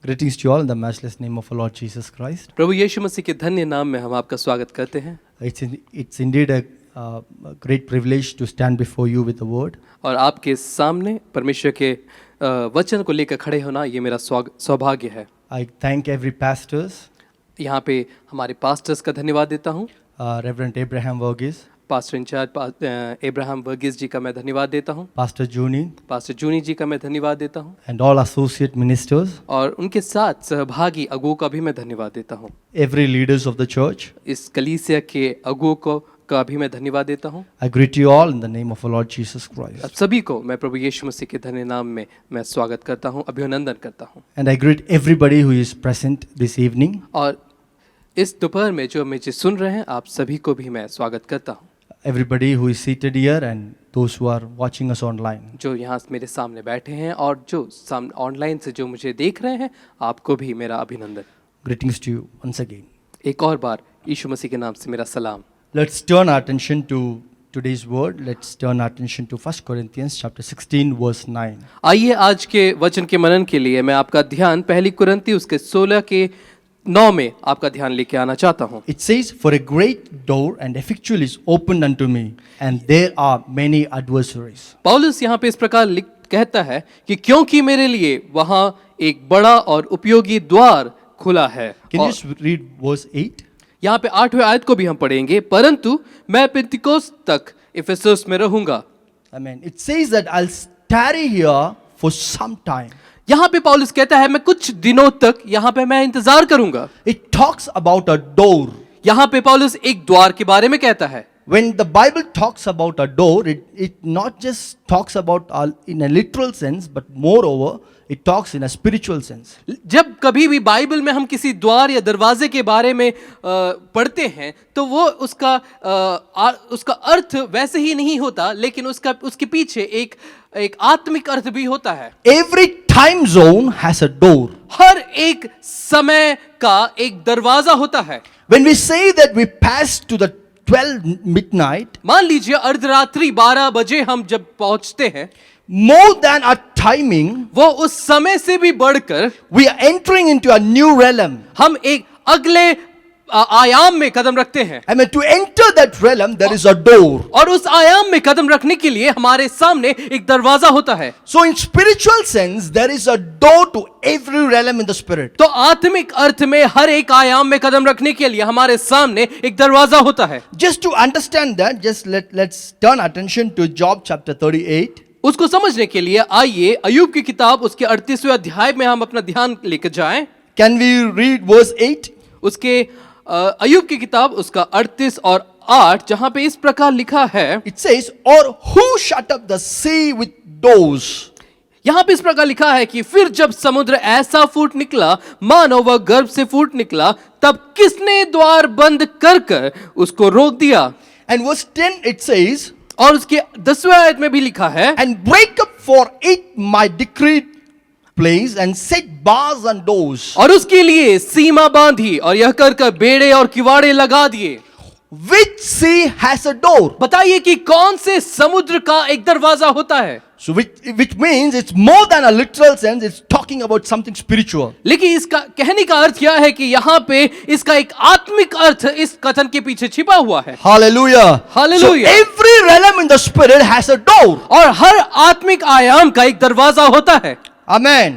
Greetings to you all in the matchless name of our Lord Jesus Christ. प्रभु यीशु मसीह के धन्य नाम में हम आपका स्वागत करते हैं। It's indeed a great privilege to stand before you with the word. और आपके सामने परमेश्वर के वचन को लेकर खड़े होना ये मेरा सौभाग्य है। I thank every pastors, यहाँ पे हमारे पास्टर्स का धन्यवाद देता हूँ। Reverend Abraham Verghese, pastor in charge Abraham Verghese ji का मैं धन्यवाद देता हूँ। Pastor Juni, pastor Juni ji का मैं धन्यवाद देता हूँ। and all associate ministers, और उनके साथ सहभागी अगुओं का भी मैं धन्यवाद देता हूँ। every leaders of the church. इस कलीसिया के अगुओं को का भी मैं धन्यवाद देता हूँ। I greet you all in the name of our Lord Jesus Christ. अब सभी को मैं प्रभु यीशु मसीह के धन्य नाम में मैं स्वागत करता हूँ, अभिनंदन करता हूँ। And I greet everybody who is present this evening. और इस दोपहर में जो मुझे सुन रहे हैं आप सभी को भी मैं स्वागत करता हूँ। Everybody who is seated here and those who are watching us online. जो यहाँ मेरे सामने बैठे हैं और जो ऑनलाइन से जो मुझे देख रहे हैं आपको भी मेरा अभिनंदन। Greetings to you once again. एक और बार यीशु मसीह के नाम से मेरा सलाम। Let's turn our attention to today's word. Let's turn our attention to 1 Corinthians chapter 16 verse 9. आइए आज के वचन के मनन के लिए मैं आपका ध्यान पहली कुरिन्ती उसके 16 के 9 में आपका ध्यान लेके आना चाहता हूँ। It says, "For a great door and effectual is opened unto me, and there are many adversaries." पौलुस यहाँ पे इस प्रकार कहता है कि क्योंकि मेरे लिए वहाँ एक बड़ा और उपयोगी द्वार खुला है। Can you just read verse 8? यहाँ पे 8वें आयत को भी हम पढ़ेंगे, परंतु मैं पेंतिकोस्त तक इफिसुस में रहूंगा। Amen. It says that I'll tarry here for some time. यहाँ पे पौलुस कहता है मैं कुछ दिनों तक यहाँ पे मैं इंतजार करूंगा। It talks about a door. यहाँ पे पौलुस एक द्वार के बारे में कहता है। When the Bible talks about a door, it not just talks about in a literal sense, but moreover, it talks in a spiritual sense. जब कभी भी बाइबल में हम किसी द्वार या दरवाजे के बारे में पढ़ते हैं तो वो उसका अर्थ वैसे ही नहीं होता, लेकिन उसके पीछे एक आत्मिक अर्थ भी होता है। Every time zone has a door. हर एक समय का एक दरवाजा होता है। When we say that we pass to the 12 midnight, मान लीजिए अर्धरात्रि 12 बजे हम जब पहुंचते हैं, more than our timing, वो उस समय से भी बढ़कर we are entering into a new realm. हम एक अगले आयाम में कदम रखते हैं। I mean, to enter that realm, there is a door. और उस आयाम में कदम रखने के लिए हमारे सामने एक दरवाजा होता है। So in spiritual sense, there is a door to every realm in the spirit. तो आत्मिक अर्थ में हर एक आयाम में कदम रखने के लिए हमारे सामने एक दरवाजा होता है। Just to understand that, just let's turn attention to Job chapter 38. उसको समझने के लिए आइए अय्यूब की किताब उसके 38वें अध्याय में हम अपना ध्यान लेकर जाएं। Can we read verse 8? उसके अय्यूब की किताब उसका 38 और 8 जहां पे इस प्रकार लिखा है। It says, "Or who shut up the sea with doors?" यहाँ पे इस प्रकार लिखा है कि फिर जब समुद्र ऐसा फूट निकला मानो वह गर्भ से फूट निकला, तब किसने द्वार बंद कर कर उसको रोक दिया। And verse 10 it says, और उसके 10वें आयत में भी लिखा है, "And break up for it my decreed place and set bars and doors." और उसके लिए सीमा बांधी और यह कर बेड़े और किवाड़े लगा दिए। Which sea has a door? बताइए कि कौन से समुद्र का एक दरवाजा होता है। So which means it's more than a literal sense, it's talking about something spiritual. लेकिन इसका कहने का अर्थ क्या है कि यहाँ पे इसका एक आत्मिक अर्थ इस कथन के पीछे छिपा हुआ है। Hallelujah. Hallelujah. So every realm in the spirit has a door. और हर आत्मिक आयाम का एक दरवाजा होता है। Amen.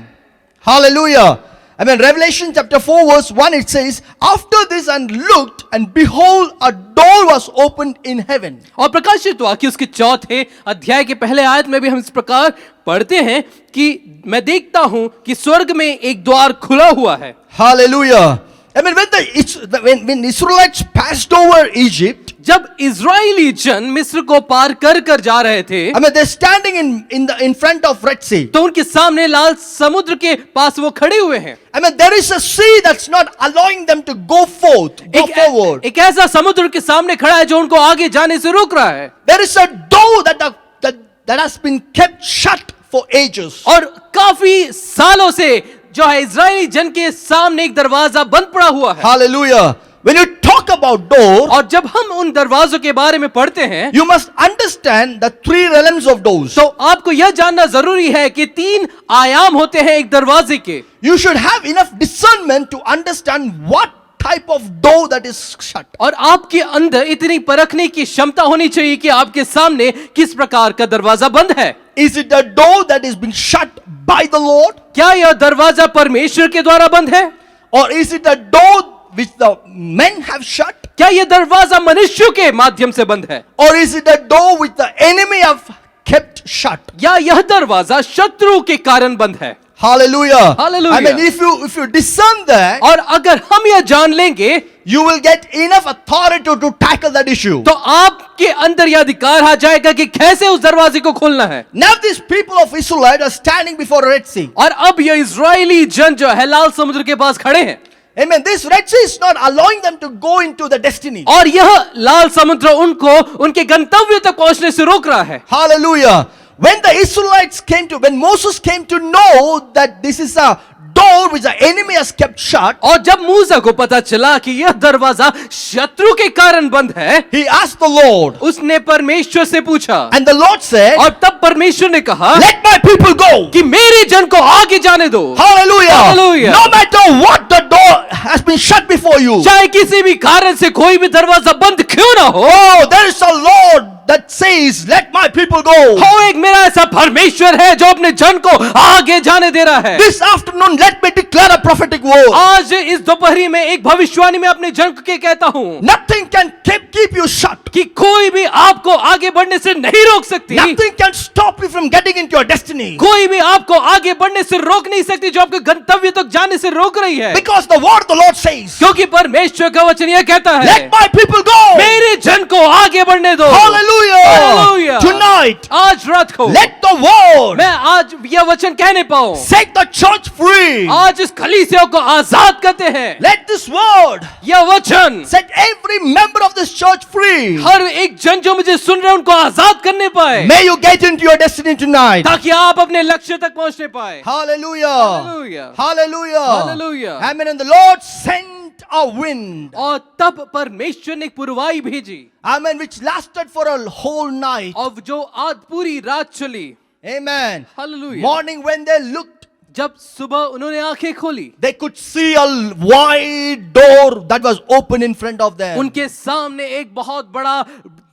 Hallelujah. Amen. Revelation chapter 4 verse 1 it says, "After this and looked, and behold, a door was opened in heaven." और प्रकाशित वाक्य उसके 4थे अध्याय के पहले आयत में भी हम इस प्रकार पढ़ते हैं कि मैं देखता हूं कि स्वर्ग में एक द्वार खुला हुआ है। Hallelujah. I mean, when Israelites passed over Egypt, जब इजरायली जन मिस्र को पार कर जा रहे थे, I mean, they're standing in front of Red Sea. तो उनके सामने लाल समुद्र के पास वो खड़े हुए हैं। I mean, there is a sea that's not allowing them to go forward. एक ऐसा समुद्र के सामने खड़ा है जो उनको आगे जाने से रोक रहा है। There is a door that has been kept shut for ages. और काफी सालों से जो है इजरायली जन के सामने एक दरवाजा बंद पड़ा हुआ है। Hallelujah. When you talk talk about door, और जब हम उन दरवाजों के बारे में पढ़ते हैं you must understand the three realms of doors. तो आपको यह जानना जरूरी है कि 3 आयाम होते हैं एक दरवाजे के। You should have enough discernment to understand what type of door that is shut. और आपके अंदर इतनी परखने की क्षमता होनी चाहिए कि आपके सामने किस प्रकार का दरवाजा बंद है। Is it a door that is being shut by the Lord? क्या यह दरवाजा परमेश्वर के द्वारा बंद है? Or is it a door which the men have shut? क्या यह दरवाजा मनुष्यों के माध्यम से बंद है? Or is it a door which the enemy have kept shut? या यह दरवाजा शत्रु के कारण बंद है? Hallelujah. Hallelujah. I mean, if you discern that, और अगर हम यह जान लेंगे you will get enough authority to tackle that issue. तो आपके अंदर यह अधिकार आ जाएगा कि कैसे उस दरवाजे को खोलना है। Now these people of Israel are standing before Red Sea. और अब यह इजरायली जन जो है लाल समुद्र के पास खड़े हैं Amen. This Red Sea is not allowing them to go into the destiny. और यह लाल समुद्र उनको उनके गंतव्य तक पहुंचने से रोक रहा है। Hallelujah. When Moses came to know that this is a door which the enemy has kept shut, और जब मूसा को पता चला कि यह दरवाजा शत्रु के कारण बंद है, he asked the Lord, उसने परमेश्वर से पूछा and the Lord said, और तब परमेश्वर ने कहा let my people go. कि मेरे जन को आगे जाने दो। Hallelujah. Hallelujah. No matter what the door has been shut before you. चाहे किसी भी कारण से कोई भी दरवाजा बंद क्यों ना हो, Oh, there is a Lord that says, let my people go. एक मेरा ऐसा परमेश्वर है जो अपने जन को आगे जाने दे रहा है। This afternoon, let me declare a prophetic word. आज इस दोपहरी में एक भविष्यवाणी में अपने जन के कहता हूँ Nothing can keep you shut. कि कोई भी आपको आगे बढ़ने से नहीं रोक सकती। Nothing can stop you from getting into your destiny. कोई भी आपको आगे बढ़ने से रोक नहीं सकती जो आपके गंतव्य तक जाने से रोक रही है। Because the word of the Lord says, क्योंकि परमेश्वर का वचन यह कहता है, let my people go. मेरे जन को आगे बढ़ने दो। Hallelujah. Hallelujah. Tonight, आज रात को let the word मैं आज यह वचन कहने पाऊं। set the church free. आज इस कलीसिया को आजाद करते हैं। Let this word यह वचन set every member of this church free. हर एक जन जो मुझे सुन रहे हैं उनको आजाद करने पाए, May you get into your destiny tonight. ताकि आप अपने लक्ष्य तक पहुंचने पाए। Hallelujah. Hallelujah. Hallelujah. Hallelujah. Amen. And the Lord sent a wind. और तब परमेश्वर ने एक पुरवाई भेजी, Amen. Which lasted for a whole night. और जो आज पूरी रात चली। Amen. Hallelujah. Morning when they looked, जब सुबह उन्होंने आंखें खोली, they could see a wide door that was open in front of them. उनके सामने एक बहुत बड़ा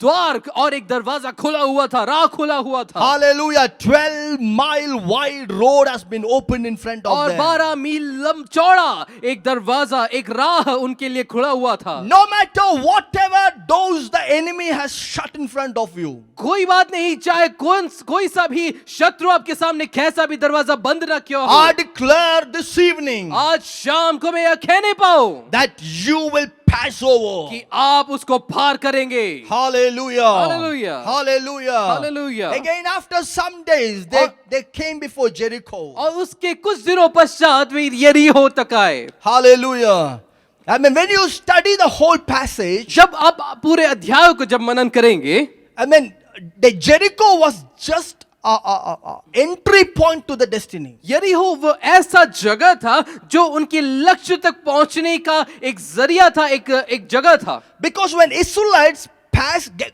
द्वार और एक दरवाजा खुला हुआ था, राह खुला हुआ था। Hallelujah. 12-mile wide road has been opened in front of और them. 12 मील चौड़ा एक दरवाजा, एक राह उनके लिए खुला हुआ था। No matter whatever doors the enemy has shut in front of you. कोई बात नहीं, चाहे कोई सा भी शत्रु आपके सामने कैसा भी दरवाजा बंद न क्यों हो, I declare this evening आज शाम को मैं यह कहने पाऊं that you will pass over. कि आप उसको पार करेंगे। Hallelujah. Hallelujah. Hallelujah. Hallelujah. Again, after some days, they came before Jericho. और उसके कुछ दिनों पश्चात वे यरीहो तक आए। Hallelujah. I mean, when you study the whole passage, जब आप पूरे अध्याय को जब मनन करेंगे, I mean, the Jericho was just a entry point to the destiny. यरीहो वो ऐसा जगह था जो उनके लक्ष्य तक पहुंचने का एक जरिया था, एक जगह था। Because when Israelites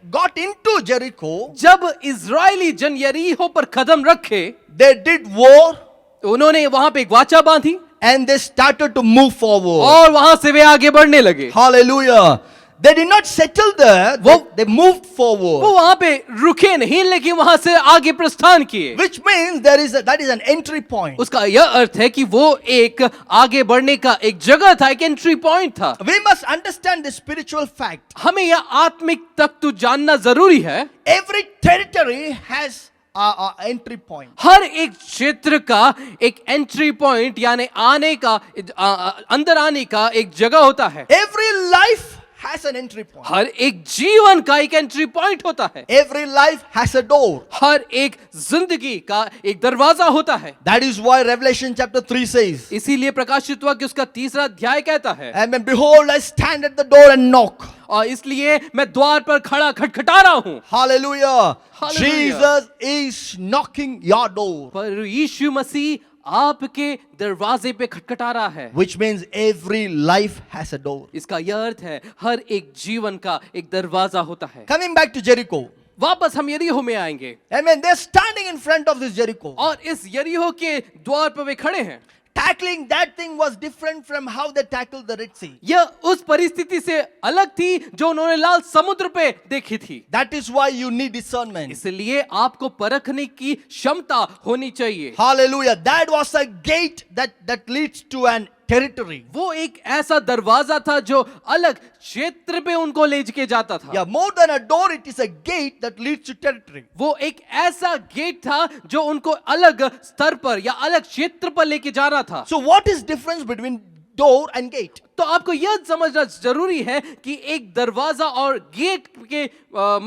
got into Jericho, जब इजरायली जन यरीहो पर कदम रखे, they did war उन्होंने वहां पे एक वाचा बांधी and they started to move forward. और वहां से वे आगे बढ़ने लगे। Hallelujah. They did not settle there. They moved forward. वो वहां पे रुके नहीं, लेकिन वहां से आगे प्रस्थान किए। Which means that is an entry point. उसका यह अर्थ है कि वो एक आगे बढ़ने का एक जगह था, एक एंट्री पॉइंट था। We must understand the spiritual fact. हमें यह आत्मिक तत्व जानना जरूरी है। Every territory has a entry point. हर एक क्षेत्र का एक एंट्री पॉइंट यानी आने का, अंदर आने का एक जगह होता है। Every life has an entry point. हर एक जीवन का एक एंट्री पॉइंट होता है। Every life has a door. हर एक जिंदगी का एक दरवाजा होता है। That is why Revelation chapter 3 says, इसीलिए प्रकाशित हुआ कि उसका 3रा अध्याय कहता है, and behold, I stand at the door and knock. और इसलिए मैं द्वार पर खड़ा खटखटा रहा हूं। Hallelujah. Hallelujah. Jesus is knocking your door. पर यीशु मसीह आपके दरवाजे पे खटखटा रहा है। which means every life has a door. इसका यह अर्थ है हर एक जीवन का एक दरवाजा होता है। Coming back to Jericho. वापस हम यरीहो में आएंगे Amen. They're standing in front of this Jericho. और इस यरीहो के द्वार पर वे खड़े हैं। Tackling that thing was different from how they tackled the Red Sea. यह उस परिस्थिति से अलग थी जो उन्होंने लाल समुद्र पे देखी थी। That is why you need discernment. इसलिए आपको परखने की क्षमता होनी चाहिए। Hallelujah. That was a gate that leads to an territory. वो एक ऐसा दरवाजा था जो अलग क्षेत्र पे उनको ले के जाता था। Yeah, more than a door, it is a gate that leads to territory. वो एक ऐसा गेट था जो उनको अलग स्तर पर या अलग क्षेत्र पर लेके जा रहा था। So what is difference between door and gate? तो आपको यह समझना जरूरी है कि एक दरवाजा और गेट के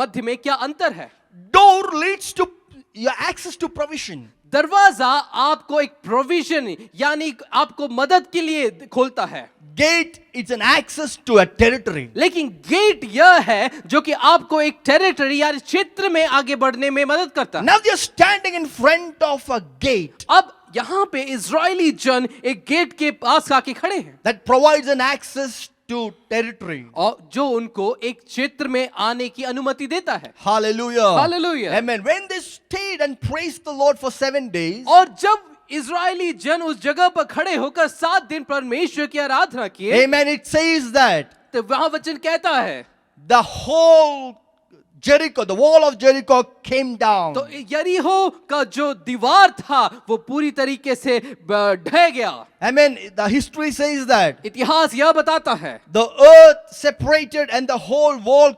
मध्य में क्या अंतर है। Door leads to your access to provision. दरवाजा आपको एक प्रोविजन यानी आपको मदद के लिए खोलता है। Gate is an access to a territory. लेकिन गेट यह है जो कि आपको एक टेरिटरी या क्षेत्र में आगे बढ़ने में मदद करता है। Now they are standing in front of a gate अब यहाँ पे इजरायली जन एक गेट के पास आके खड़े हैं that provides an access to territory. और जो उनको एक क्षेत्र में आने की अनुमति देता है। Hallelujah. Hallelujah. Amen. When they stayed and praised the Lord for 7 days, और जब इजरायली जन उस जगह पर खड़े होकर 7 दिन परमेश्वर की आराधना किए, amen, it says that तो वहां वचन कहता है the whole Jericho, the wall of Jericho came down. तो यरीहो का जो दीवार था वो पूरी तरीके से ढह गया। Amen. The history says that इतिहास यह बताता है the earth separated and the whole wall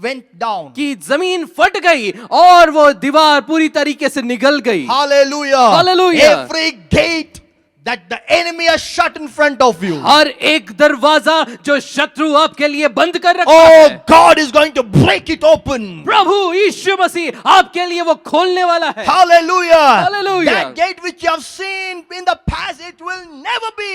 went down. कि जमीन फट गई और वो दीवार पूरी तरीके से निगल गई। Hallelujah. Hallelujah. Every gate that the enemy has shut in front of you, हर एक दरवाजा जो शत्रु आपके लिए बंद कर रखा oh, है, God is going to break it open. प्रभु यीशु मसीह आपके लिए वो खोलने वाला है। Hallelujah. Hallelujah. That gate which you have seen in the past, it will never be,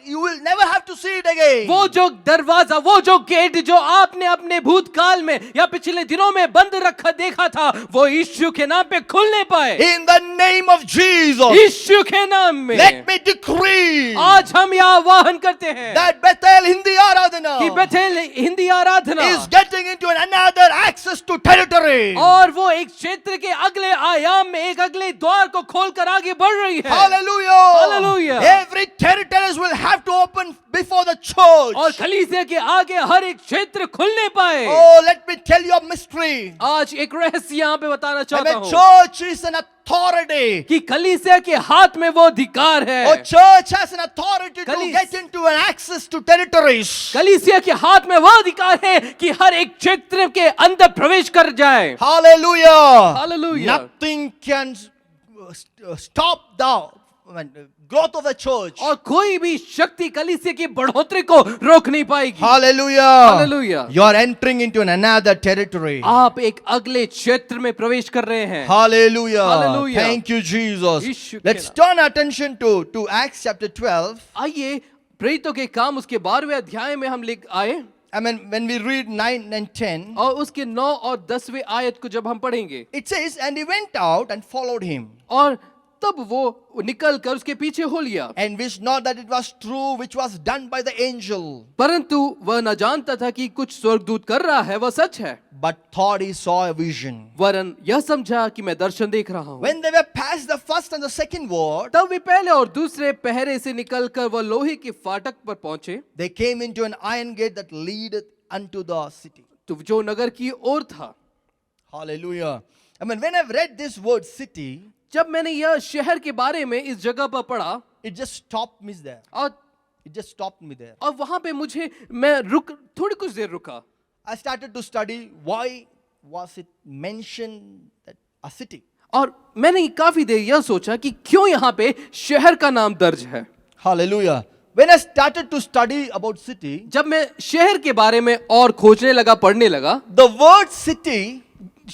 you will never have to see it again. वो जो दरवाजा, वो जो गेट जो आपने अपने भूतकाल में या पिछले दिनों में बंद रखा देखा था, वो यीशु के नाम पे खुलने पाए। In the name of Jesus, यीशु के नाम में let me decree आज हम यह आह्वान करते हैं that Bethel Hindi Aradhana कि Bethel Hindi Aradhana is getting into another access to territory. और वो एक क्षेत्र के अगले आयाम में एक अगले द्वार को खोलकर आगे बढ़ रही है। Hallelujah. Hallelujah. Every territories will have to open before the church. और कलीसिया के आगे हर एक क्षेत्र खुलने पाए। Oh, let me tell you a mystery. आज एक रहस्य यहाँ पे बताना चाहता Amen. हूँ Church is an authority. कि कलीसिया के हाथ में वो अधिकार है। Oh, church has an authority to Kalis- get into an access to territories. कलीसिया के हाथ में वो अधिकार है कि हर एक क्षेत्र के अंदर प्रवेश कर जाए। Hallelujah. Hallelujah. Nothing can stop the growth of the church. और कोई भी शक्ति कलीसिया की बढ़ोतरी को रोक नहीं पाएगी। Hallelujah. Hallelujah. You are entering into another territory. आप एक अगले क्षेत्र में प्रवेश कर रहे हैं। Hallelujah. Hallelujah. Thank you, Jesus. यीशु के Let's नाम। turn our attention to Acts chapter 12. आइए प्रेरितों के काम उसके 12वें अध्याय में हम लिख आए I mean, when we read 9 and 10, और उसके 9 और 10वें आयत को जब हम पढ़ेंगे, it says, and he went out and followed him, और तब वो निकल कर उसके पीछे हो लिया, and wished not that it was true which was done by the angel, परंतु वह न जानता था कि कुछ स्वर्गदूत कर रहा है वह सच है, but thought he saw a vision. वरन यह समझा कि मैं दर्शन देख रहा हूँ। When they were past the first and the second ward, तब वे पहले और दूसरे पहरे से निकलकर वह लोहे के फाटक पर पहुंचे, they came into an iron gate that leadeth unto the city. तो जो नगर की ओर था। Hallelujah. I mean, when I've read this word city, जब मैंने यह शहर के बारे में इस जगह पर पढ़ा it just stopped me there. और It just stopped me there. वहां पे मैं थोड़ी कुछ देर रुका। I started to study why was it mentioned that a city. और मैंने काफी देर यह सोचा कि क्यों यहाँ पे शहर का नाम दर्ज है। Hallelujah. When I started to study about city, जब मैं शहर के बारे में और खोजने लगा, पढ़ने लगा, the word city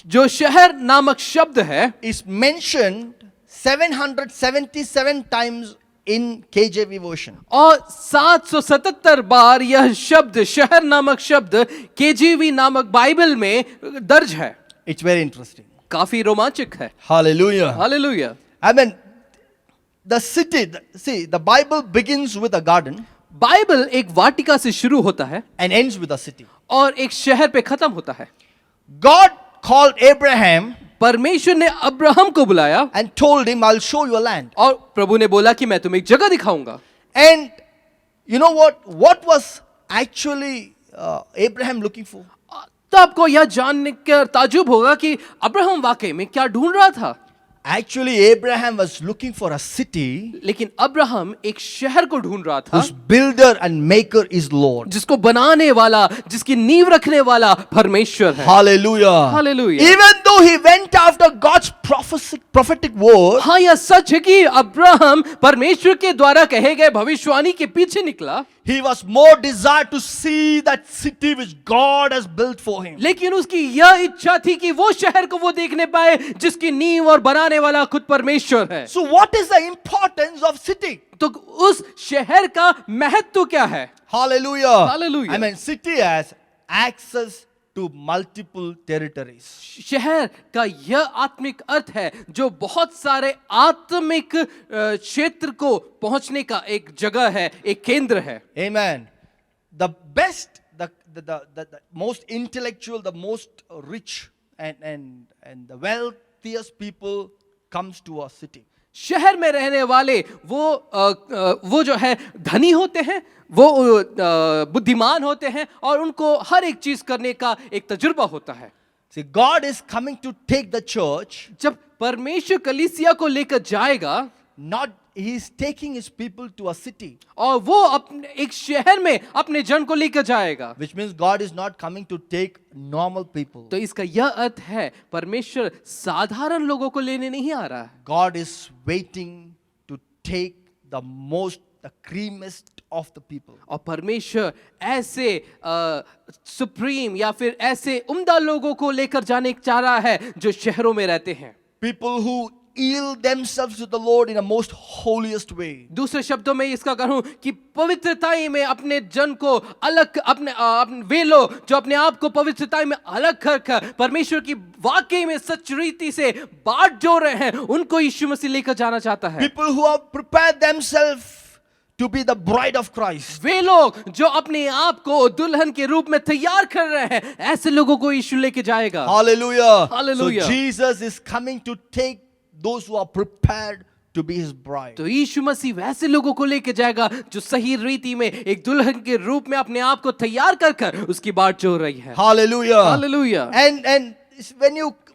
जो शहर नामक शब्द है is mentioned 777 times in KJV version. और 777 बार यह शब्द शहर नामक शब्द केजीवी नामक बाइबल में दर्ज है। It's very interesting. काफी रोमांचक है। Hallelujah. Hallelujah. I mean, the city, see, the Bible begins with a garden Bible एक वाटिका से शुरू होता है and ends with a city. और एक शहर पे खत्म होता है. God called Abraham परमेश्वर ने अब्राहम को बुलाया and told him, I'll show you a land. और प्रभु ने बोला कि मैं तुम्हें एक जगह दिखाऊंगा. And you know what was actually Abraham looking for? तो आपको यह जानने का ताजुब होगा कि अब्राहम वाकई में क्या ढूंढ रहा था. Actually, Abraham was looking for a city लेकिन अब्राहम एक शहर को ढूंढ रहा था whose builder and maker is Lord. जिसको बनाने वाला, जिसकी नींव रखने वाला परमेश्वर है. Hallelujah. Hallelujah. Even though he went after God's prophetic word, हाँ, यह सच है कि अब्राहम परमेश्वर के द्वारा कहे गए भविष्यवाणी के पीछे निकला, he was more desired to see that city which God has built for him. लेकिन उसकी यह इच्छा थी कि वो शहर को वो देखने पाए जिसकी नींव और बनाने वाला खुद परमेश्वर है. So what is the importance of city? तो उस शहर का महत्व क्या है? Hallelujah. Hallelujah. I mean, city has access to multiple territories. शहर का यह आत्मिक अर्थ है जो बहुत सारे आत्मिक क्षेत्र को पहुंचने का एक जगह है, एक केंद्र है. Amen. The best, the most intellectual, the most rich and the wealthiest people comes to a city. शहर में रहने वाले वो जो है धनी होते हैं, वो बुद्धिमान होते हैं और उनको हर एक चीज करने का एक तजुर्बा होता है. See, God is coming to take the church. जब परमेश्वर कलीसिया को लेकर जाएगा, Not he is taking his people to a city. और वो अपने एक शहर में अपने जन को लेकर जाएगा. Which means God is not coming to take normal people. तो इसका यह अर्थ है परमेश्वर साधारण लोगों को लेने नहीं आ रहा है. God is waiting to take the creamiest of the people. और परमेश्वर ऐसे सुप्रीम या फिर ऐसे उम्दा लोगों को लेकर जाने चाह रहा है जो शहरों में रहते हैं. People who yield themselves to the Lord in a most holiest way. दूसरे शब्दों में इसका कहूं कि पवित्रताई में अपने जन को अलग अपने वे लोग जो अपने आप को पवित्रताई में अलग कर परमेश्वर की वाकई में सच रीति से बात जो रहे हैं उनको यीशु मसीह लेकर जाना चाहता है. People who have prepared themselves to be the bride of Christ. वे लोग जो अपने आप को दुल्हन के रूप में तैयार कर रहे हैं, ऐसे लोगों को यीशु लेके जाएगा. Hallelujah. Hallelujah. So Jesus is coming to take those who are prepared to be his bride. तो यीशु मसीह वैसे लोगों को लेके जाएगा जो सही रीति में एक दुल्हन के रूप में अपने आप को तैयार कर उसकी बात जो रही है. Hallelujah. Hallelujah. And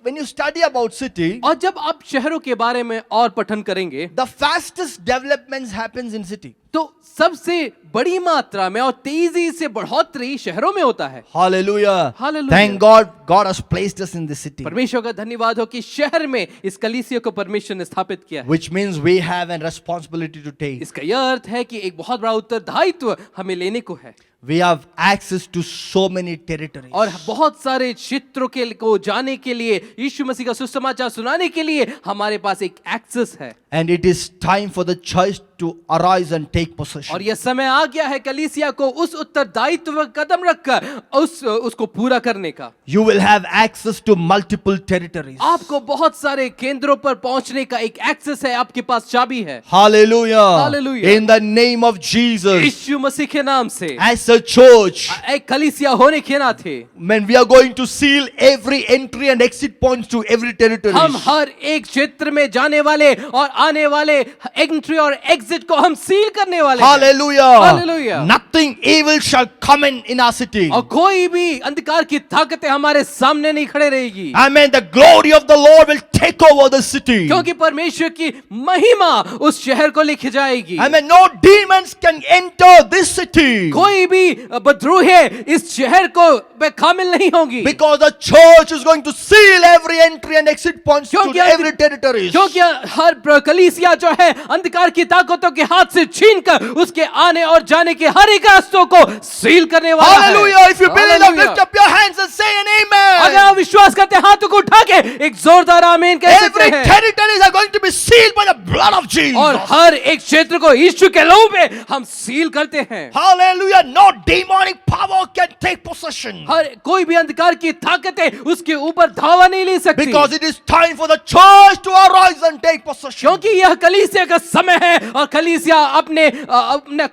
when you study about city, और जब आप शहरों के बारे में और पठन करेंगे, the fastest developments happens in city. तो सबसे बड़ी मात्रा में और तेजी से बढ़ोतरी शहरों में होता है. Hallelujah. Hallelujah. Thank God has placed us in this city. परमेश्वर का धन्यवाद हो कि शहर में इस कलीसिया को परमेश्वर ने स्थापित किया है. Which means we have a responsibility to take. इसका यह अर्थ है कि एक बहुत बड़ा उत्तरदायित्व हमें लेने को है. We have access to so many territories. और बहुत सारे क्षेत्रों के को जाने के लिए, यीशु मसीह का सुसमाचार सुनाने के लिए हमारे पास एक एक्सेस है. And it is time for the church to arise and take possession. और यह समय आ गया है कलीसिया को उस उत्तरदायित्व पर कदम रखकर उसको पूरा करने का. You will have access to multiple territories. आपको बहुत सारे केंद्रों पर पहुंचने का एक एक्सेस है, आपके पास चाबी है. Hallelujah. Hallelujah. In the name of Jesus. यीशु मसीह के नाम से As a church, एक कलीसिया होने के नाते when we are going to seal every entry and exit points to every territory. हम हर एक क्षेत्र में जाने वाले और आने वाले एंट्री और एग्जिट को हम सील करने वाले हैं. Hallelujah. Hallelujah. Nothing evil shall come in our city. और कोई भी अंधकार की ताकतें हमारे सामने नहीं खड़े रहेगी. Amen. The glory of the Lord will take over the city. क्योंकि परमेश्वर की महिमा उस शहर को लेके जाएगी. Amen. No demons can enter this city. कोई भी बद्रूहे इस शहर को में शामिल नहीं होगी. Because the church is going to seal every entry and exit points to क्योंकि every territory. क्योंकि हर कलीसिया जो है अंधकार की ताकतों के हाथ से छीनकर उसके आने और जाने के हर एक रास्तों को सील करने वाला है. Hallelujah. If you believe that, Hallelujah. lift up your hands and say an अगर amen. आप विश्वास करते हैं हाथों को उठा के एक जोरदार आमीन कह सकते Every हैं. territories are going to be sealed by the blood of Jesus. और हर एक क्षेत्र को यीशु के लहू में हम सील करते हैं. Hallelujah. No demonic power can take possession. हर कोई भी अंधकार की ताकतें उसके ऊपर धावा नहीं ले सकती, Because it is time for the church to arise and take possession. क्योंकि यह कलीसिया का समय है और कलीसिया अपने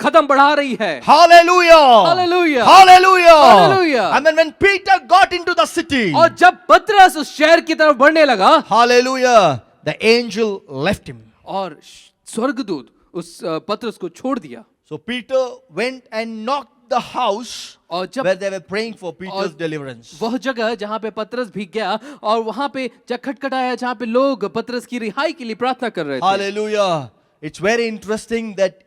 कदम बढ़ा रही है। Hallelujah. Hallelujah. Hallelujah. Hallelujah. And then when Peter got into the city, और जब पतरस उस शहर की तरफ बढ़ने लगा, hallelujah, the angel left him. और स्वर्गदूत उस पतरस को छोड़ दिया। So Peter went and knocked the house और जब where they were praying for Peter's और deliverance. वह जगह जहां पे पतरस भी गया और वहां पे खटखटाया जहां पे लोग पतरस की रिहाई के लिए प्रार्थना कर रहे थे। Hallelujah. It's very interesting that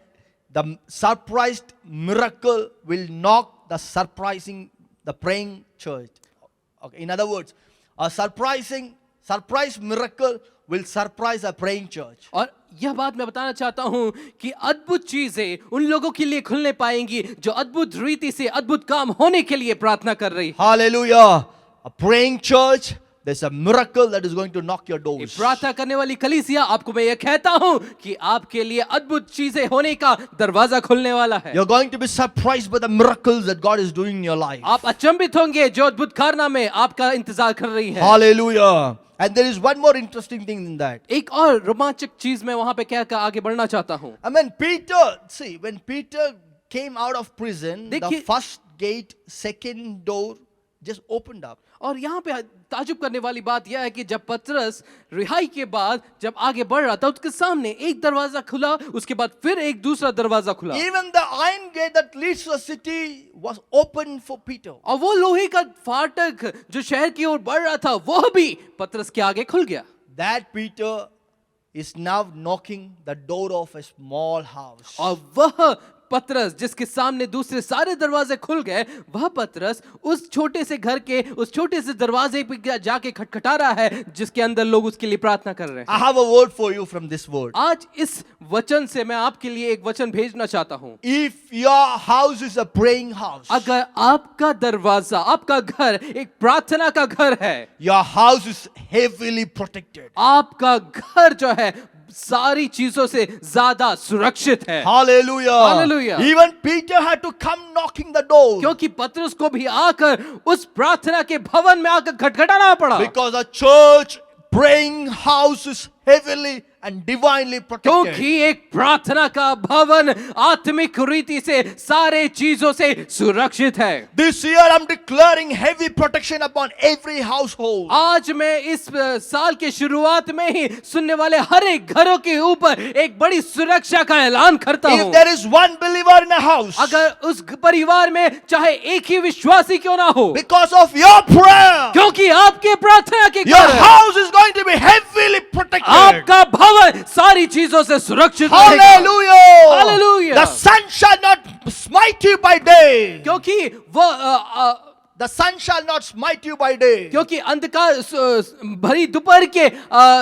the surprised miracle will knock the praying church. Okay. In other words, a surprise miracle will surprise a praying church. और यह बात मैं बताना चाहता हूं कि अद्भुत चीजें उन लोगों के लिए खुलने पाएंगी जो अद्भुत रीति से अद्भुत काम होने के लिए प्रार्थना कर रही है। Hallelujah. A praying church, there's a miracle that is going to knock your doors. प्रार्थना करने वाली कलीसिया, आपको मैं यह कहता हूं कि आपके लिए अद्भुत चीजें होने का दरवाजा खुलने वाला है। You're going to be surprised by the miracles that God is doing in your life. आप अचंभित होंगे जो अद्भुत कारनामे आपका इंतजार कर रही है। Hallelujah. And there is one more interesting thing in that. एक और रोमांचक चीज मैं वहां पे कह कर आगे बढ़ना चाहता हूं। I mean, when Peter came out of prison, the देखिए- first gate, second door just opened up. और यहाँ पे ताजुब करने वाली बात यह है कि जब पतरस रिहाई के बाद जब आगे बढ़ रहा था उसके सामने एक दरवाजा खुला, उसके बाद फिर एक दूसरा दरवाजा खुला Even the iron gate that leads to the city was open for Peter. और वो लोहे का फाटक जो शहर की ओर बढ़ रहा था वह भी पतरस के आगे खुल गया। That Peter is now knocking the door of a small house. और वह पतरस जिसके सामने दूसरे सारे दरवाजे खुल गए, वह पतरस उस छोटे से घर के उस छोटे से दरवाजे पे जाके खटखटा रहा है जिसके अंदर लोग उसके लिए प्रार्थना कर रहे हैं। I have a word for you from this word. आज इस वचन से मैं आपके लिए एक वचन भेजना चाहता हूं। If your house is a praying house, अगर आपका दरवाजा, आपका घर एक प्रार्थना का घर है, your house is heavily protected. आपका घर जो है सारी चीजों से ज्यादा सुरक्षित है। Hallelujah. Hallelujah. Even Peter had to come knocking the door. क्योंकि पतरस को भी आकर उस प्रार्थना के भवन में आकर खटखटाना पड़ा, Because a church praying house is heavily and divinely protected. क्योंकि एक प्रार्थना का भवन आत्मिक रीति से सारे चीजों से सुरक्षित है। This year I'm declaring heavy protection upon every household. आज मैं इस साल के शुरुआत में ही सुनने वाले हर एक घरों के ऊपर एक बड़ी सुरक्षा का ऐलान करता हूँ। If there is one believer in a house, अगर उस परिवार में चाहे एक ही विश्वासी क्यों ना हो, because of your prayer, क्योंकि आपके प्रार्थना के your कारण house is going to be heavily protected. आपका भवन सारी चीजों से सुरक्षित रहेगा। Hallelujah. Hallelujah. The sun shall not smite you by day. क्योंकि वह The sun shall not smite you by day. क्योंकि अंधकार भरी दोपहर के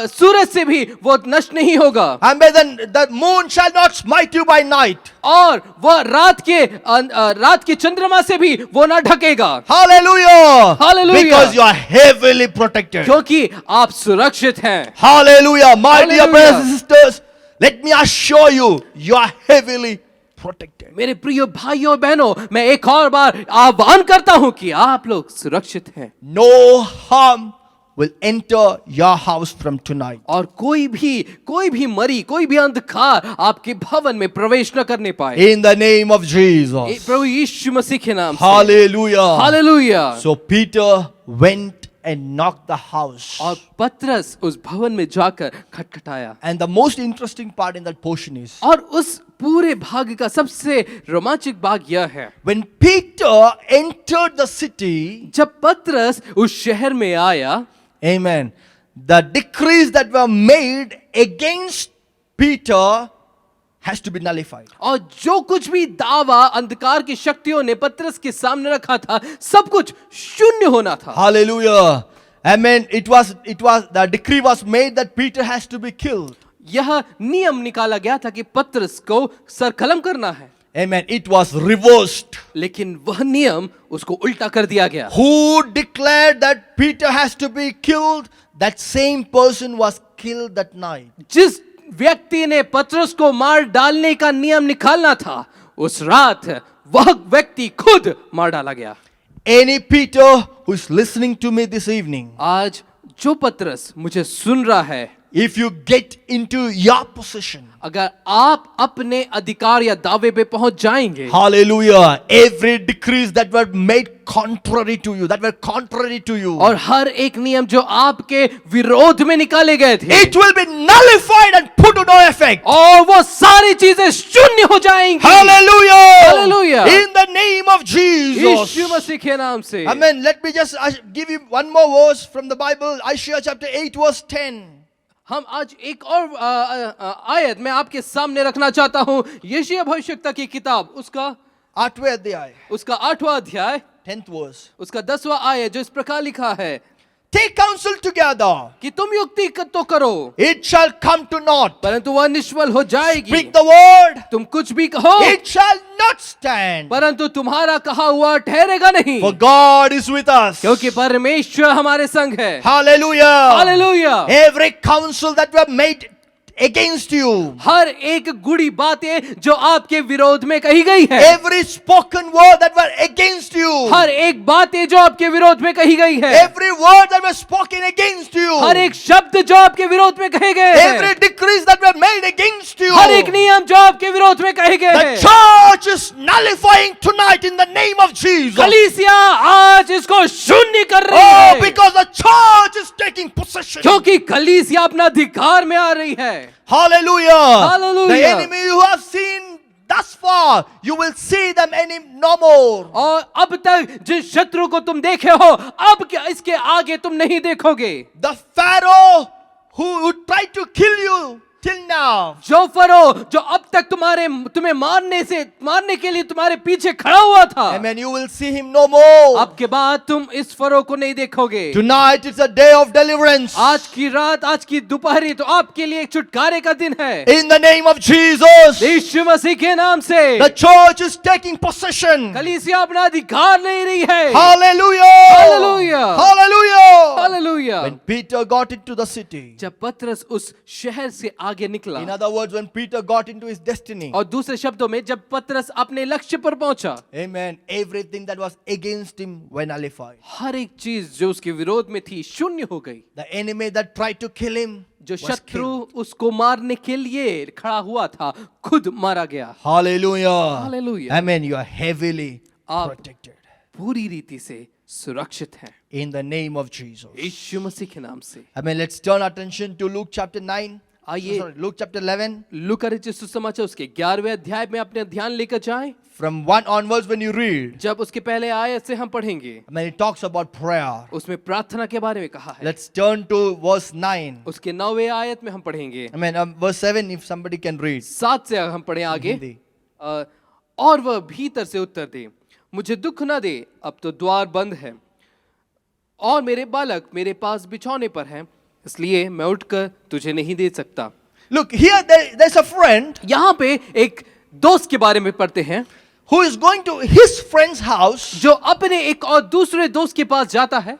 सूरज से भी वो नष्ट नहीं होगा, And then the moon shall not smite you by night. और वह रात के चंद्रमा से भी वो ना ढकेगा। Hallelujah. Hallelujah. Because you are heavily protected. क्योंकि आप सुरक्षित हैं। Hallelujah. My dear Hallelujah. brothers and sisters, let me assure you, you are heavily protected. मेरे प्रिय भाइयों और बहनों, मैं एक और बार आह्वान करता हूं कि आप लोग सुरक्षित हैं। No harm will enter your house from tonight. और कोई भी मरी, कोई भी अंधकार आपके भवन में प्रवेश न करने पाए, In the name of Jesus. प्रभु यीशु मसीह के नाम से। Hallelujah. Hallelujah. So Peter went and knocked the house. और पतरस उस भवन में जाकर खटखटाया। And the most interesting part in that portion is, और उस पूरे भाग का सबसे रोमांचक भाग यह है, when Peter entered the city, जब पतरस उस शहर में आया, amen, the decrees that were made against Peter has to be nullified. और जो कुछ भी दावा अंधकार की शक्तियों ने पतरस के सामने रखा था, सब कुछ शून्य होना था। Hallelujah. Amen. The decree was made that Peter has to be killed. यह नियम निकाला गया था कि पतरस को सरकलम करना है, Amen. It was reversed. लेकिन वह नियम उसको उल्टा कर दिया गया। Who declared that Peter has to be killed? That same person was killed that night. जिस व्यक्ति ने पतरस को मार डालने का नियम निकालना था, उस रात वह व्यक्ति खुद मार डाला गया। Any Peter who is listening to me this evening, आज जो पतरस मुझे सुन रहा है, if you get into your position, अगर आप अपने अधिकार या दावे पे पहुंच जाएंगे, hallelujah, every decrees that were made contrary to you, that were contrary to you, और हर एक नियम जो आपके विरोध में निकाले गए थे, it will be nullified and put to no effect. और वो सारी चीजें शून्य हो जाएंगी। Hallelujah! Hallelujah! In the name of Jesus. यीशु मसीह के नाम से। Amen. Let me just give you one more verse from the Bible, Isaiah chapter 8 verse 10. हम आज एक और आयत मैं आपके सामने रखना चाहता हूँ। यशायाह भविष्यवक्ता की किताब उसका 8वें अध्याय, उसका 8वां अध्याय, 10th verse. उसका 10वां आयत जो इस प्रकार लिखा है Take counsel together. कि तुम युक्ति तो करो, It shall come to naught. परंतु वह निष्फल हो जाएगी। Speak the word. तुम कुछ भी कहो, It shall not stand. परंतु तुम्हारा कहा हुआ ठहरेगा नहीं, For God is with us. क्योंकि परमेश्वर हमारे संग है। Hallelujah. Hallelujah. Every counsel that were made against you, हर एक गुड़ी बातें जो आपके विरोध में कही गई है, every spoken word that were against you, हर एक बातें जो आपके विरोध में कही गई है, every word that was spoken against you, हर एक शब्द जो आपके विरोध में कहे गए every हैं, decrees that were made against you, हर एक नियम जो आपके विरोध में कहे गए the हैं, church is nullifying tonight in the name of Jesus. कलीसिया आज इसको शून्य कर रही Oh, है, because the church is taking possession. क्योंकि कलीसिया अपना अधिकार में आ रही है। Hallelujah. Hallelujah. The enemy you have seen thus far, you will see them any no more. और अब तक जिस शत्रु को तुम देखे हो, अब क्या इसके आगे तुम नहीं देखोगे। The Pharaoh who tried to kill you till now, जो फरो जो अब तक तुम्हें मारने के लिए तुम्हारे पीछे खड़ा हुआ था, amen, you will see him no more. अब के बाद तुम इस फरो को नहीं देखोगे। Tonight is a day of deliverance. आज की रात, आज की दोपहरी तो आपके लिए एक छुटकारे का दिन है। In the name of Jesus, यीशु मसीह के नाम से the church is taking possession. कलीसिया अपना अधिकार ले रही है। Hallelujah. Hallelujah. Hallelujah. Hallelujah. When Peter got into the city, जब पतरस उस शहर से आगे निकला, in other words, when Peter got into his destiny, और दूसरे शब्दों में जब पतरस अपने लक्ष्य पर पहुंचा, amen, everything that was against him were nullified. हर एक चीज जो उसके विरोध में थी शून्य हो गई। The enemy that tried to kill him जो was शत्रु killed. उसको मारने के लिए खड़ा हुआ था, खुद मारा गया। Hallelujah. Hallelujah. Amen. You are heavily आप protected पूरी रीति से सुरक्षित हैं in the name of Jesus. यीशु मसीह के नाम से। Amen. Let's turn attention to Luke chapter 9. आइए Sorry, Luke chapter 11. लूका रचित सुसमाचार उसके 11वें अध्याय में अपने ध्यान लेकर जाएं। From 1 onwards, when you read, जब उसके पहले आयत से हम पढ़ेंगे, amen, it talks about prayer. उसमें प्रार्थना के बारे में कहा है। Let's turn to verse 9. उसके 9वें आयत में हम पढ़ेंगे, Amen. Verse 7, if somebody can read. 7 से हम पढ़ें आगे। हिंदी। और वह भीतर से उत्तर दे, मुझे दुख न दे, अब तो द्वार बंद है और मेरे बालक मेरे पास बिछौने पर हैं, इसलिए मैं उठकर तुझे नहीं दे सकता। Look, here there's a friend यहाँ पे एक दोस्त के बारे में पढ़ते हैं who is going to his friend's house जो अपने एक और दूसरे दोस्त के पास जाता है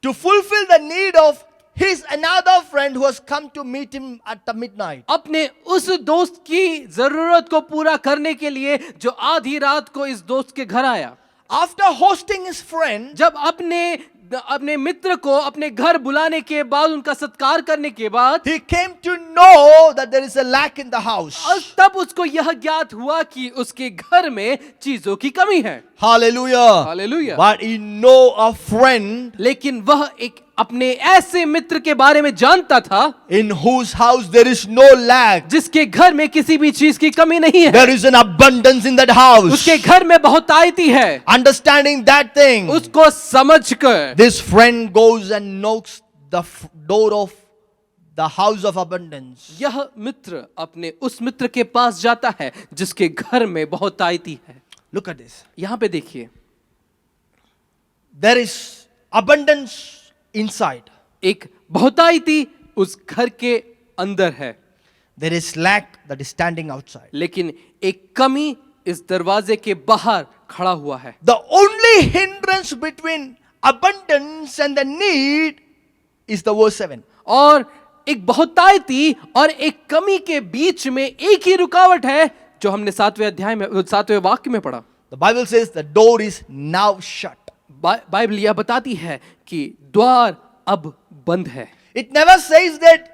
to fulfill the need of his another friend who has come to meet him at the midnight. अपने उस दोस्त की जरूरत को पूरा करने के लिए जो आधी रात को इस दोस्त के घर आया। After hosting his friend, जब अपने मित्र को अपने घर बुलाने के बाद, उनका सत्कार करने के बाद, he came to know that there is a lack in the house. और तब उसको यह ज्ञात हुआ कि उसके घर में चीजों की कमी है। Hallelujah. Hallelujah. But he know a friend लेकिन वह एक अपने ऐसे मित्र के बारे में जानता था in whose house there is no lack. जिसके घर में किसी भी चीज की कमी नहीं है, There is an abundance in that house. उसके घर में बहुतायती है। Understanding that thing, उसको समझकर this friend goes and knocks the door of the house of abundance. यह मित्र अपने उस मित्र के पास जाता है जिसके घर में बहुतायती है। Look at this. यहाँ पे देखिए, There is abundance inside. एक बहुतायती उस घर के अंदर है, There is lack that is standing outside. लेकिन एक कमी इस दरवाजे के बाहर खड़ा हुआ है। The only hindrance between abundance and the need is the verse 7. और एक बहुतायती और एक कमी के बीच में एक ही रुकावट है जो हमने 7वें अध्याय में 7वें वाक्य में पढ़ा। The Bible says the door is now shut. Bible यह बताती है कि द्वार अब बंद है। It never says that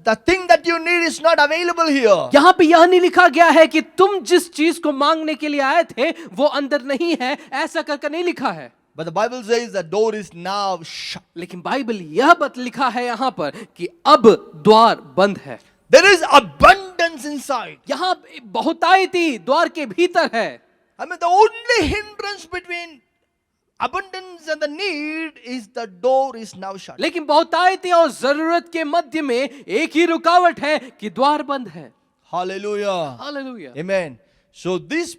the thing that you need is not available here. यहाँ पे यह नहीं लिखा गया है कि तुम जिस चीज को मांगने के लिए आए थे वो अंदर नहीं है, ऐसा करके नहीं लिखा है। But the Bible says the door is now shut. लेकिन बाइबल यह लिखा है यहाँ पर कि अब द्वार बंद है। There is abundance inside. यहाँ बहुतायती द्वार के भीतर है। I mean, the only hindrance between abundance and the need is the door is now shut. लेकिन बहुतायती और जरूरत के मध्य में एक ही रुकावट है कि द्वार बंद है। Hallelujah. Hallelujah. Amen. So this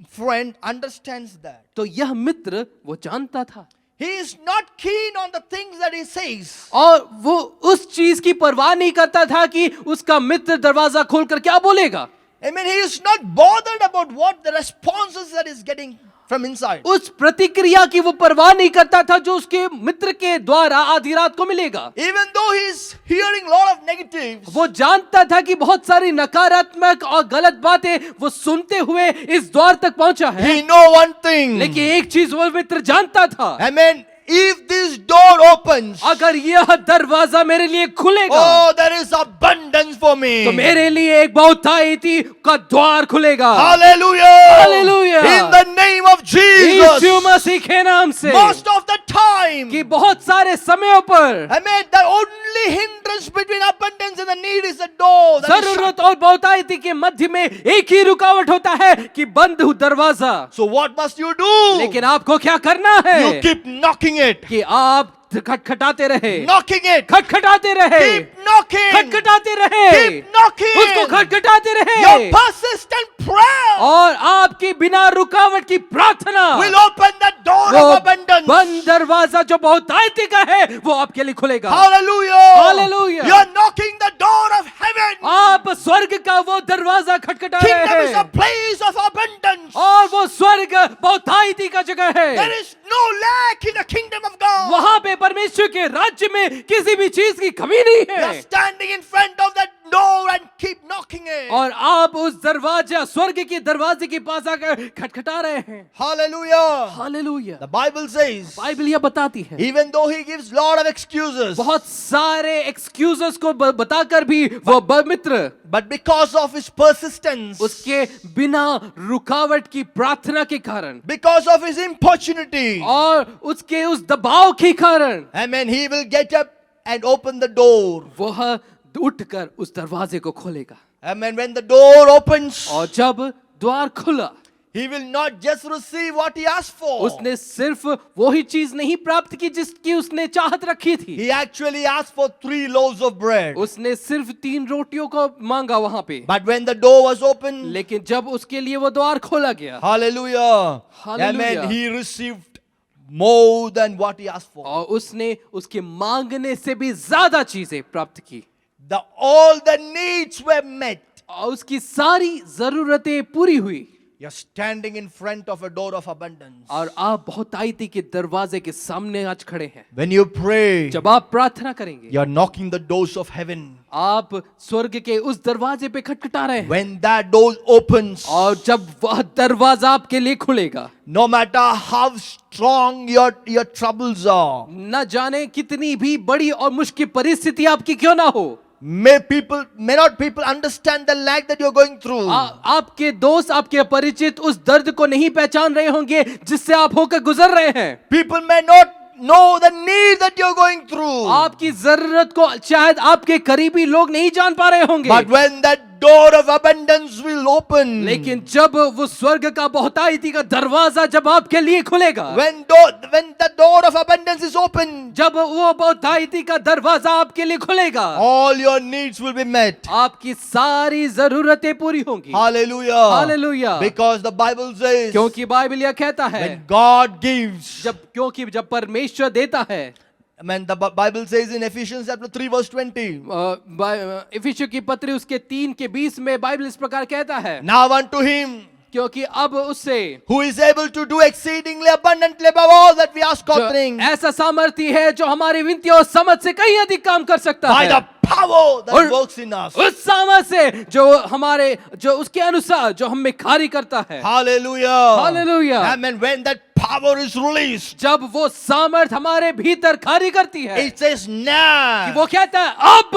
friend understands that. तो यह मित्र वो जानता था He is not keen on the things that he says. और वो उस चीज की परवाह नहीं करता था कि उसका मित्र दरवाजा खोलकर क्या बोलेगा। I mean, he is not bothered about what the responses that he's getting from inside. उस प्रतिक्रिया की वो परवाह नहीं करता था जो उसके मित्र के द्वारा आधी रात को मिलेगा। Even though he is hearing lot of negatives, वो जानता था कि बहुत सारी नकारात्मक और गलत बातें वो सुनते हुए इस द्वार तक पहुंचा है, he know one thing. लेकिन एक चीज वो मित्र जानता था, I mean, if this door opens, अगर यह दरवाजा मेरे लिए खुलेगा oh, there is abundance for me. तो मेरे लिए एक बहुतायती का द्वार खुलेगा। Hallelujah. Hallelujah. In the name of Yeshu Jesus. मसीह के नाम से Most of the time, कि बहुत सारे समयों पर I mean, the only hindrance between abundance and the need is the door. that is shut. जरूरत और बहुतायती के मध्य में एक ही रुकावट होता है कि बंद हो दरवाजा। So what must you do? लेकिन आपको क्या करना है You keep knocking it. कि आप खटखटाते रहे, Knocking it. खटखटाते रहे, Keep knocking. खटखटाते रहे, Keep knocking. उसको खटखटाते रहे Your persistent prayer और आपकी बिना रुकावट की प्रार्थना will open the door वो of abundance. बंद दरवाजा जो बहुतायती का है वो आपके लिए खुलेगा। Hallelujah. Hallelujah. You are knocking the door of heaven. आप स्वर्ग का वो दरवाजा खटखटा रहे Kingdom is a हैं place of abundance. और वो स्वर्ग बहुतायती का जगह है। There is no lack in the kingdom of God. वहां पे परमेश्वर के राज्य में किसी भी चीज की कमी नहीं You are है standing in front of that door and keep knocking it. और आप उस दरवाजा स्वर्ग के दरवाजे के पास आकर खटखटा रहे हैं। Hallelujah. Hallelujah. The Bible says, Bible यह बताती है even though he gives lot of excuses, बहुत सारे एक्सक्यूजेस को बताकर भी वो मित्र but because of his persistence, उसके बिना रुकावट की प्रार्थना के कारण because of his importunity, और उसके उस दबाव के कारण amen, he will get up and open the door. वह उठकर उस दरवाजे को खोलेगा Amen. When the door opens, और जब द्वार खुला he will not just receive what he asked for. उसने सिर्फ वही चीज नहीं प्राप्त की जिसकी उसने चाहत रखी थी। He actually asked for 3 loaves of bread. उसने सिर्फ 3 रोटियों को मांगा वहां पे, But when the door was open, लेकिन जब उसके लिए वो द्वार खोला गया hallelujah, Hallelujah. amen, he received more than what he asked for. और उसने उसके मांगने से भी ज्यादा चीजें प्राप्त की All the needs were met. और उसकी सारी जरूरतें पूरी हुई You're standing in front of a door of abundance. और आप बहुतायती के दरवाजे के सामने आज खड़े हैं। When you pray, जब आप प्रार्थना करेंगे you're knocking the doors of heaven. आप स्वर्ग के उस दरवाजे पे खटखटा रहे हैं When that door opens, और जब वह दरवाजा आपके लिए खुलेगा, no matter how strong your troubles are, न जाने कितनी भी बड़ी और मुश्किल परिस्थिति आपकी क्यों ना हो, may not people understand the lack that you're going through. आपके दोस्त आपके परिचित उस दर्द को नहीं पहचान रहे होंगे जिससे आप होकर गुजर रहे हैं। People may not know the need that you're going through. आपकी जरूरत को शायद आपके करीबी लोग नहीं जान पा रहे होंगे, But when that door of abundance will open, लेकिन जब वो स्वर्ग का बहुतायती का दरवाजा जब आपके लिए खुलेगा, when the door of abundance is open, जब वो बहुतायती का दरवाजा आपके लिए खुलेगा, all your needs will be met. आपकी सारी जरूरतें पूरी होंगी। Hallelujah. Hallelujah. Because the Bible says, क्योंकि बाइबल यह कहता है when God gives, क्योंकि जब परमेश्वर देता है, Amen. The Bible says in Ephesians chapter 3 verse 20, इफिसियों की पत्री उसके 3:20 में बाइबल इस प्रकार कहता है, now unto him क्योंकि अब उससे who is able to do exceedingly abundantly above all that we ask or think, ऐसा सामर्थ्य है जो हमारी विनती और समझ से कहीं अधिक काम कर सकता by है, the power that और works in us. उस सामर्थ से जो उसके अनुसार जो हम में कार्य करता है। Hallelujah. Hallelujah. Amen. When that power is released, जब वो सामर्थ हमारे भीतर कार्य करती है, it says कि now. वो कहता है अब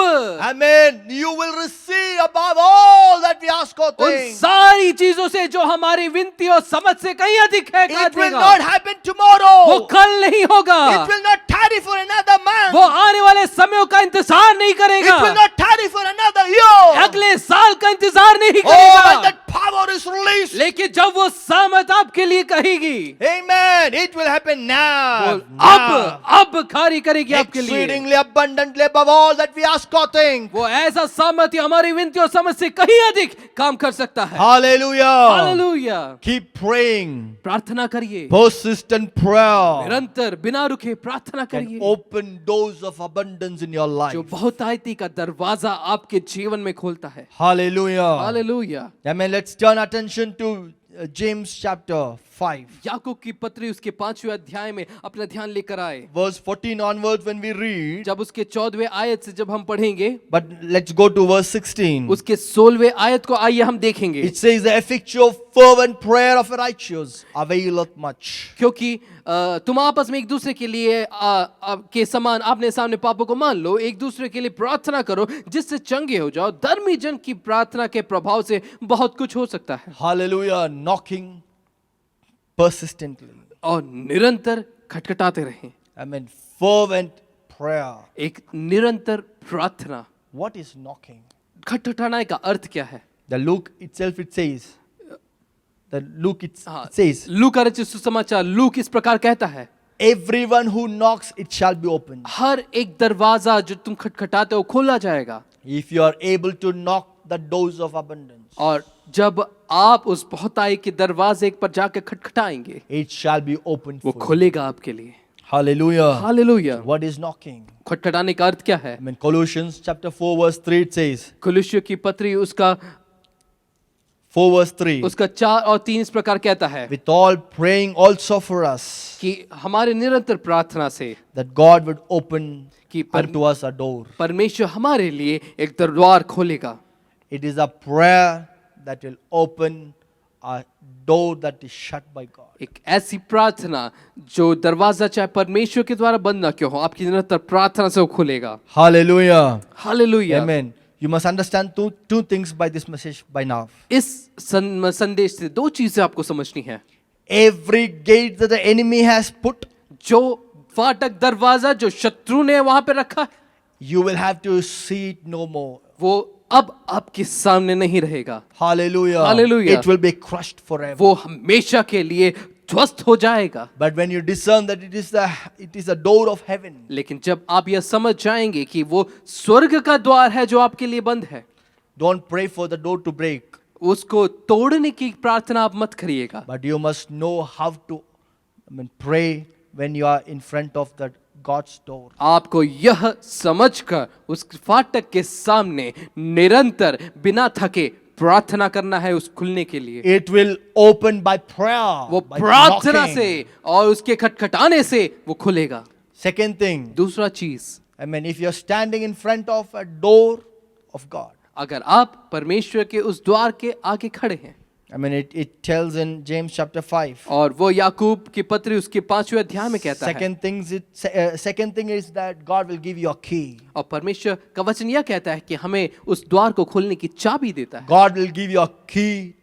Amen. You will receive above all that we ask or उन think. सारी चीजों से जो हमारी विनती और समझ से कहीं अधिक है, It will देगा। not happen वो tomorrow. कल नहीं होगा, It will not tarry for another month. वो आने वाले समयों का इंतजार नहीं करेगा, It will not tarry for another year. अगले साल का इंतजार नहीं Oh, when करेगा। that power is released, लेकिन जब वो सामर्थ आपके लिए कहेगी, amen, it will happen वो now. अब कार्य करेगी आपके लिए। Exceedingly abundantly above all that we ask or think. वो ऐसा सामर्थ्य हमारी विनती और समझ से कहीं अधिक काम कर सकता है। Hallelujah. हालेलुया। Keep praying. प्रार्थना करिए, Persistent prayer निरंतर बिना रुके प्रार्थना can करिए, open doors of abundance in your life. जो बहुतायती का दरवाजा आपके जीवन में खोलता है। Hallelujah. Hallelujah. Amen. Let's turn attention to James chapter 5. याकूब की पत्री उसके 5वें अध्याय में अपना ध्यान लेकर आए। Verse 14 onwards when we read. जब उसके 14वें आयत से जब हम पढ़ेंगे, But let's go to verse 16. उसके 16वें आयत को आइए हम देखेंगे। It says, the effectual fervent prayer of a righteous availeth much. क्योंकि तुम आपस में एक दूसरे के लिए के समान आपने सामने पापों को मान लो, एक दूसरे के लिए प्रार्थना करो जिससे चंगे हो जाओ। धर्मी जन की प्रार्थना के प्रभाव से बहुत कुछ हो सकता है। Hallelujah. Knocking persistently. और निरंतर खटखटाते रहें। Amen. Fervent prayer. एक निरंतर प्रार्थना। What is knocking? खटखटाने का अर्थ क्या है? The Luke itself it says. It हाँ, says, लूका रचित सुसमाचार लूक इस प्रकार कहता है, everyone who knocks it shall be opened. हर एक दरवाजा जो तुम खटखटाते हो खोला जाएगा। If you are able to knock the doors of abundance, और जब आप उस बहुताई के दरवाजे पर जाकर खटखटाएंगे, it shall be opened वो for you. खोलेगा आपके लिए। Hallelujah. Hallelujah. What is knocking? खटखटाने का अर्थ क्या है? Amen. Colossians chapter 4 verse 3 it says, कुलुस्सियों की पत्री उसका 4 verse 3, 4 और 3 इस प्रकार कहता है with all praying also for us, कि हमारे निरंतर प्रार्थना से that God would open कि unto us a door. परमेश्वर हमारे लिए एक द्वार खोलेगा। It is a prayer that will open a door that is shut by God. एक ऐसी प्रार्थना जो दरवाजा चाहे परमेश्वर के द्वारा बंद ना क्यों हो, आपकी निरंतर प्रार्थना से वो खुलेगा। Hallelujah. Hallelujah. Amen. You must understand two things by this message by now. इस संदेश से दो चीजें आपको समझनी है। Every gate that the enemy has put, जो फाटक दरवाजा जो शत्रु ने वहां पे रखा, you will have to see it no more. वो अब आपके सामने नहीं रहेगा। Hallelujah. Hallelujah. It will be crushed forever. वो हमेशा के लिए ध्वस्त हो जाएगा। But when you discern that it is the door of heaven, लेकिन जब आप यह समझ जाएंगे कि वो स्वर्ग का द्वार है जो आपके लिए बंद है, don't pray for the door to break. उसको तोड़ने की प्रार्थना आप मत करिएगा। But you must know how to pray when you are in front of that God's door. आपको यह समझकर उस फाटक के सामने निरंतर बिना थके प्रार्थना करना है उस खुलने के लिए। It will open by prayer. वो by प्रार्थना knocking. से और उसके खटखटाने से वो खुलेगा। Second thing, दूसरा चीज, if you're standing in front of a door of God, अगर आप परमेश्वर के उस द्वार के आगे खड़े हैं, it tells in James chapter 5. और वो याकूब की पत्री उसके 5वें अध्याय में कहता है, Second thing is that God will give you a key. और परमेश्वर का वचन यह कहता है कि हमें उस द्वार को खोलने की चाबी देता है। God will give you a key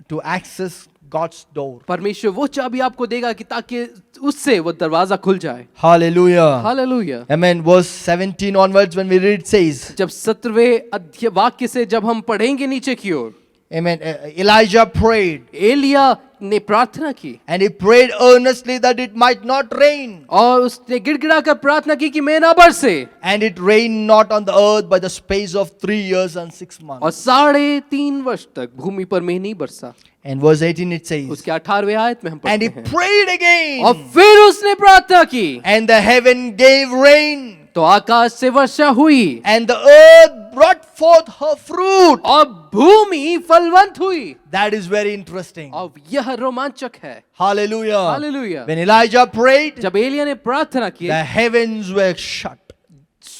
to access God's door. परमेश्वर वो चाबी आपको देगा कि ताकि उससे वो दरवाजा खुल जाए। Hallelujah. Hallelujah. Verse 17 onwards when we read says, जब 17वें वाक्य से जब हम पढ़ेंगे नीचे की ओर, Elijah prayed, एलिया ने प्रार्थना की, and he prayed earnestly that it might not rain. और उसने गिड़गिड़ाकर प्रार्थना की कि मैं ना बरसे, And it rained not on the earth by the space of 3 years and 6 months. और 3.5 वर्ष तक भूमि पर मेघ नहीं बरसा। And verse 18 it says, उसके 18वें आयत में हम and he पढ़ते हैं, prayed again, और फिर उसने प्रार्थना की, and the heaven gave rain, तो आकाश से वर्षा हुई, and the earth brought forth her fruit. और भूमि फलवंत हुई। That is very interesting. और यह रोमांचक है। Hallelujah. Hallelujah. When Elijah prayed, जब एलिया ने प्रार्थना की, the heavens were shut.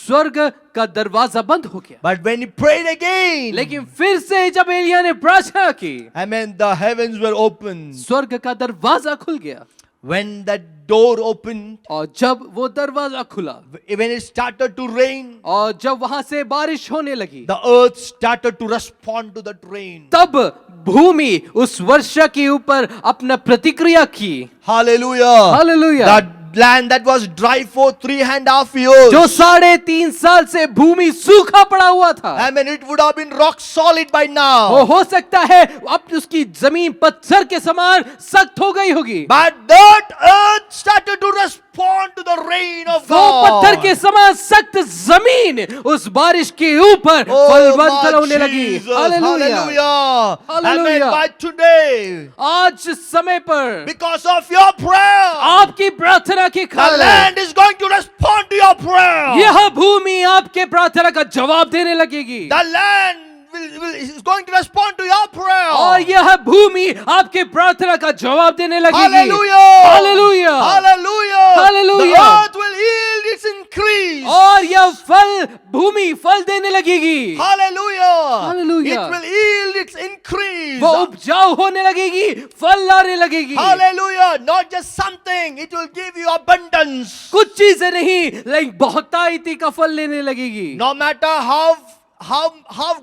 स्वर्ग का दरवाजा बंद हो गया। But when he prayed again, लेकिन फिर से जब एलिया ने प्रार्थना की, amen, the heavens were open. स्वर्ग का दरवाजा खुल गया। When that door opened, और जब वो दरवाजा खुला when it started to rain, और जब वहां से बारिश होने लगी, the earth started to respond to that rain. तब भूमि उस वर्षा के ऊपर अपना प्रतिक्रिया की। Hallelujah. Hallelujah. That land that was dry for 3.5 years, जो 3.5 साल से भूमि सूखा पड़ा हुआ था, I mean, it would have been rock solid by वो now. हो सकता है अब उसकी जमीन पत्थर के समान सख्त हो गई होगी। But that earth started to respond to the rain of वो पत्थर God. के समान सख्त जमीन उस बारिश के ऊपर Oh, फलवंत my होने लगी। Jesus. Hallelujah. Hallelujah. Amen. Hallelujah. By today, आज इस समय पर because of your prayer, आपकी प्रार्थना के the कारण land is going to respond to your prayer. यह भूमि आपके प्रार्थना का जवाब देने लगेगी। The land is going to respond to your prayer. और यह भूमि आपके प्रार्थना का जवाब देने लगेगी। Hallelujah. Hallelujah. Hallelujah. Hallelujah. The earth will yield its increase. और यह फल भूमि फल देने लगेगी। Hallelujah. Hallelujah. It will yield its increase. वो उपजाऊ होने लगेगी, फल लाने लगेगी। Hallelujah. Not just something, it will give you abundance. कुछ चीजें नहीं, लेकिन बहुतायती का फल लेने लगेगी। No matter how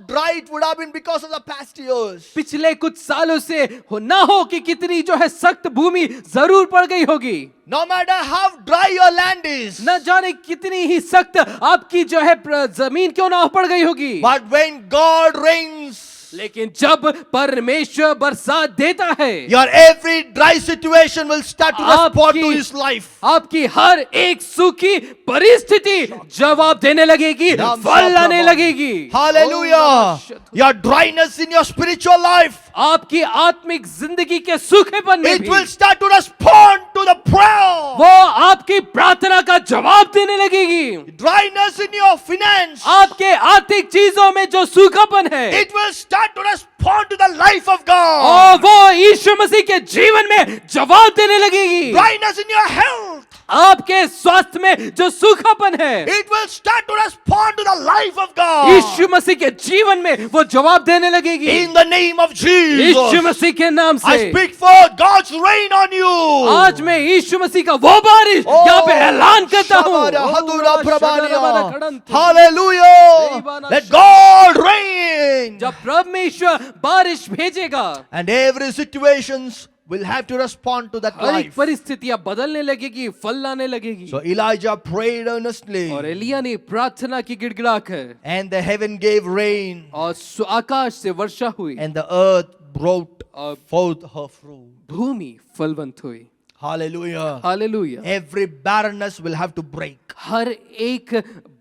dry it would have been because of the past years. पिछले कुछ सालों से हो ना हो कि कितनी जो है सख्त भूमि जरूर पड़ गई होगी। No matter how dry your land is. न जाने कितनी ही सख्त आपकी जो है जमीन क्यों ना पड़ गई होगी। But when God rains, लेकिन जब परमेश्वर बरसात देता है, your every dry situation will start to respond to His life. आपकी हर एक सूखी परिस्थिति जवाब देने लगेगी, फल लाने लगेगी। Hallelujah. Your dryness in your spiritual life, आपकी आत्मिक जिंदगी के सूखेपन में it भी will start to respond to the prayer. वो आपकी प्रार्थना का जवाब देने लगेगी। Dryness in your finance, आपके आर्थिक चीजों में जो सूखापन है, it will start to respond to the life of God. और वो यीशु मसीह के जीवन में जवाब देने लगेगी। Dryness in your health, आपके स्वास्थ्य में जो सूखापन है, it will start to respond to the life of God. यीशु मसीह के जीवन में वो जवाब देने लगेगी। In the name of Yeshu Jesus, मसीह के नाम I से speak forth God's rain on you. आज मैं यीशु मसीह का वो बारिश यहाँ पे ऐलान करता हूँ। Shabara Hadura Prabhania. Hallelujah. Let God rain. जब परमेश्वर बारिश भेजेगा, And every situations will have to respond to that हर एक life. परिस्थितियां बदलने लगेगी, फल लाने लगेगी। So Elijah prayed earnestly, और एलिया ने प्रार्थना की गिड़गिड़ा कर, and the heaven gave rain, और आकाश से वर्षा हुई, and the earth brought और forth her fruit. भूमि फलवंत हुई। Hallelujah. Hallelujah. Every barrenness will have to break हर एक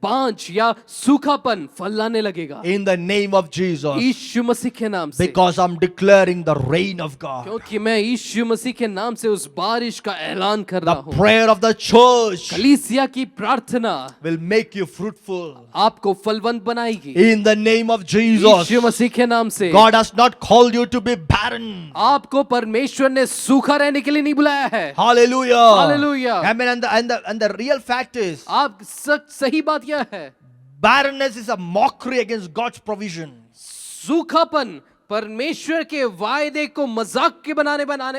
बांझ या सूखापन फल लाने लगेगा in the name of Jesus, यीशु मसीह के नाम से। because I'm declaring the rain of God. क्योंकि मैं यीशु मसीह के नाम से उस बारिश का ऐलान कर The रहा हूँ। prayer of the church कलीसिया की प्रार्थना will make you fruitful आपको फलवंत बनाएगी in the name of Jesus. यीशु मसीह के नाम से। God has not called you to be barren. आपको परमेश्वर ने सूखा रहने के लिए नहीं बुलाया है। Hallelujah. Hallelujah. Amen. And the real fact is, आप सही बात यह है, barrenness is a mockery against God's provision. सूखापन परमेश्वर के वायदे को मजाक के बनाने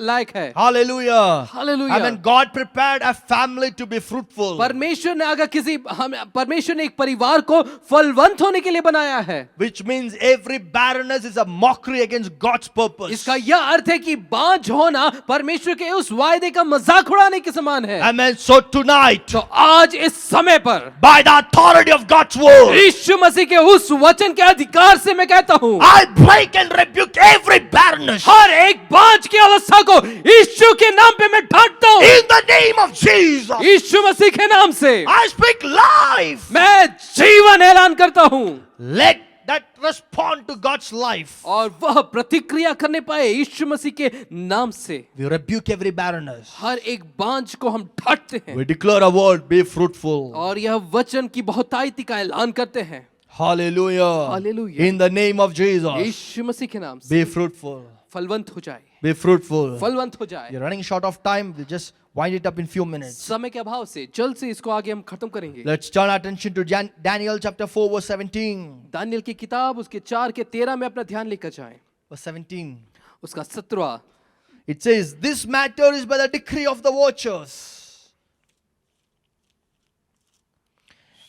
लायक है। Hallelujah. Hallelujah. I mean, God prepared a family to be fruitful. परमेश्वर ने अगर परमेश्वर ने एक परिवार को फलवंत होने के लिए बनाया है, Which means every barrenness is a mockery against God's purpose. इसका यह अर्थ है कि बांझ होना परमेश्वर के उस वायदे का मजाक उड़ाने के समान है। Amen. So tonight, तो आज इस समय पर by the authority of God's word, यीशु मसीह के उस वचन के अधिकार से मैं कहता हूँ, I break and rebuke every barrenness हर एक बांझ की अवस्था को यीशु के नाम पे मैं ढांटता हूँ। in the name of Jesus. यीशु मसीह के नाम से I speak life. मैं जीवन ऐलान करता हूँ, Let that respond to God's life. और वह प्रतिक्रिया करने पाए यीशु मसीह के नाम से। We rebuke every barrenness. हर एक बांझ को हम ढांटते हैं We declare a word, be fruitful. और यह वचन की बहुतायती का ऐलान करते हैं। Hallelujah. Hallelujah. In the name of Jesus, यीशु मसीह के नाम से be fruitful. फलवंत हो जाए, Be fruitful. फलवंत हो जाए। We're running short of time. We'll just wind it up in few minutes. समय के अभाव से जल्द से इसको आगे हम खत्म करेंगे। Let's turn our attention to Daniel chapter 4 verse 17. Daniel की किताब उसके 4 के 13 में अपना ध्यान लेकर जाएं। Verse 17. उसका 17वां। It says, this matter is by the decree of the watchers,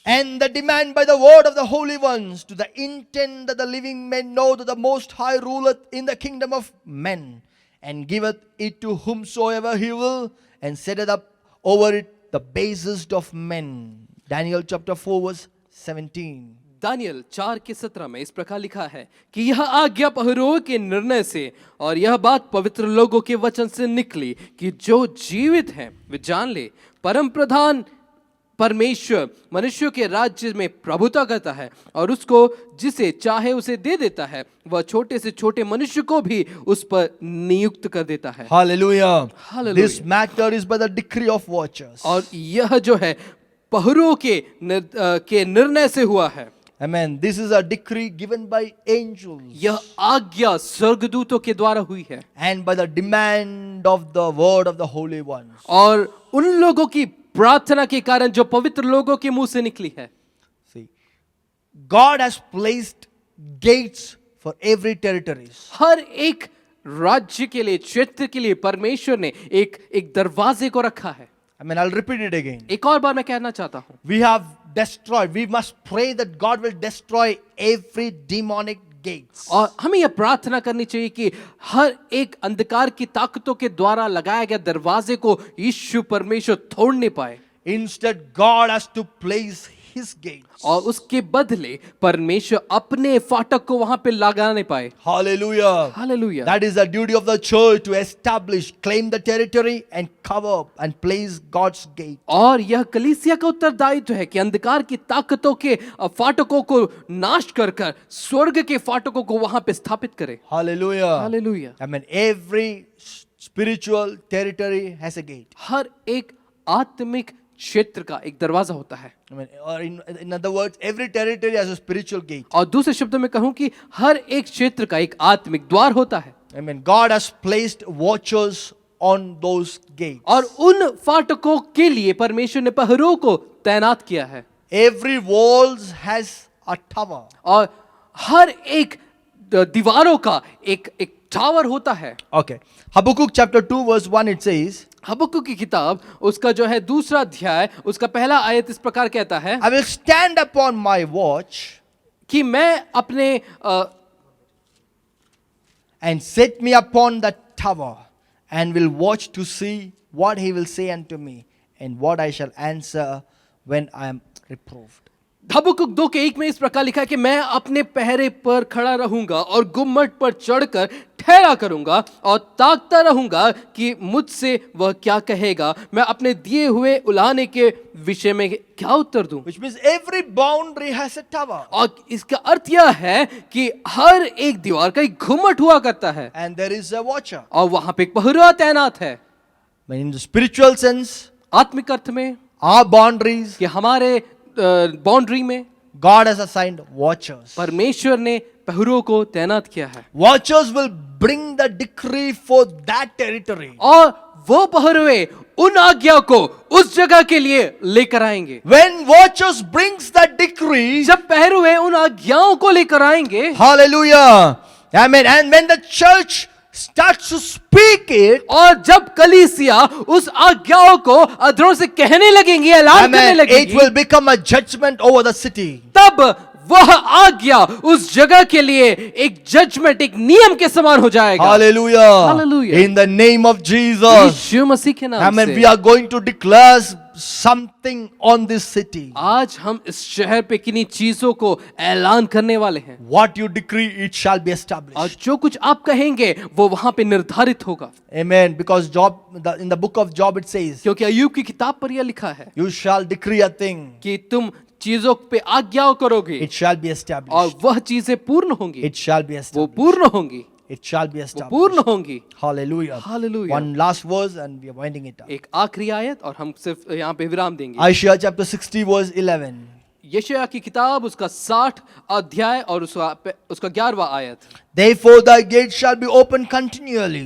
and the demand by the word of the holy ones, to the intent that the living men know that the Most High ruleth in the kingdom of men, and giveth it to whomsoever he will, and setteth up over it the basest of men. Daniel chapter 4 verse 17. Daniel 4 के 17 में इस प्रकार लिखा है कि यह आज्ञा पहरुओं के निर्णय से और यह बात पवित्र लोगों के वचन से निकली कि जो जीवित हैं वे जान ले, परम प्रधान परमेश्वर मनुष्यों के राज्य में प्रभुता करता है और उसको जिसे चाहे उसे दे देता है, वह छोटे से छोटे मनुष्य को भी उस पर नियुक्त कर देता है। Hallelujah. Hallelujah. This matter is by the decree of watchers. और यह जो है पहरुओं के निर्णय से हुआ है। Amen. This is a decree given by angels, यह आज्ञा स्वर्गदूतों के द्वारा हुई है and by the demand of the word of the holy ones. और उन लोगों की प्रार्थना के कारण जो पवित्र लोगों के मुंह से निकली है। See, God has placed gates for every territory. हर एक राज्य के लिए, क्षेत्र के लिए परमेश्वर ने एक दरवाजे को रखा है। I mean, I'll repeat it again. एक और बार मैं कहना चाहता हूं, We have destroyed, we must pray that God will destroy every demonic gates. और हमें यह प्रार्थना करनी चाहिए कि हर एक अंधकार की ताकतों के द्वारा लगाया गया दरवाजे को यीशु परमेश्वर तोड़ नहीं पाए। Instead, God has to place His gates. और उसके बदले परमेश्वर अपने फाटक को वहां पे लगा नहीं पाए। Hallelujah. Hallelujah. That is the duty of the church, to establish, claim the territory and cover and place God's gate. और यह कलीसिया का उत्तरदायित्व है कि अंधकार की ताकतों के फाटकों को नाश कर कर स्वर्ग के फाटकों को वहां पे स्थापित करे। Hallelujah. Hallelujah. I mean, every spiritual territory has a gate. हर एक आत्मिक क्षेत्र का एक दरवाजा होता है। I mean, or in other words, every territory has a spiritual gate. और दूसरे शब्दों में कहूं कि हर एक क्षेत्र का एक आत्मिक द्वार होता है। I mean, God has placed watchers on those gates. और उन फाटकों के लिए परमेश्वर ने पहरों को तैनात किया है। Every walls has a tower. और हर एक दीवारों का एक टावर होता है। Okay. Habakkuk chapter 2 verse 1 it says, हबक्कुक की किताब उसका जो है दूसरा अध्याय उसका पहला आयत इस प्रकार कहता है I will stand upon my watch कि मैं अपने and set me upon the tower and will watch to see what he will say unto me and what I shall answer when I am reproved. हबक्कुक 2:1 में इस प्रकार लिखा है कि मैं अपने पहरे पर खड़ा रहूंगा और गुम्मट पर चढ़कर ठहरा करूंगा और ताकता रहूंगा कि मुझसे वह क्या कहेगा, मैं अपने दिए हुए उलाहने के विषय में क्या उत्तर दूं। Which means every boundary has a tower. और इसका अर्थ यह है कि हर एक दीवार का एक घुमट हुआ करता है And there is a watcher. और वहां पे एक पहरा तैनात है। But in the spiritual sense, आत्मिक अर्थ में our boundaries, कि हमारे बाउंड्री में God has assigned watchers. परमेश्वर ने पहरों को तैनात किया है Watchers will bring the decree for that territory. और वो पहरुए उन आज्ञा को उस जगह के लिए लेकर आएंगे। When watchers brings the decree, जब पहरुए उन आज्ञाओं को लेकर आएंगे, hallelujah, amen, and when the church starts to speak it, और जब कलीसिया उस आज्ञाओं को अधरों से कहने लगेंगी, ऐलान करने amen, it लगेगी, will become a judgment over the city. तब वह आज्ञा उस जगह के लिए एक जजमेंट, एक नियम के समान हो जाएगा। Hallelujah. Hallelujah. In the name of Jesus. यीशु मसीह के नाम Amen. से We are going to declare something on this city. आज हम इस शहर पे किन्हीं चीजों को ऐलान करने वाले हैं। What you decree, it shall be और established. जो कुछ आप कहेंगे वो वहां पे निर्धारित होगा। Amen. Because in the book of Job it says, क्योंकि अय्यूब की किताब पर यह लिखा है you shall decree a thing, कि तुम चीजों पे आज्ञाओं करोगे it shall be और established. वह चीजें पूर्ण होंगी, It shall be वो established. पूर्ण होंगी, It shall be वो established. पूर्ण होंगी। Hallelujah. Hallelujah. One last verse and we are winding it up. एक आखिरी आयत और हम सिर्फ यहाँ पे विराम देंगे। Isaiah chapter 60 verse 11. यशायाह की किताब उसका 60 अध्याय और उसका 11वां आयत। Therefore thy gates shall be open continually,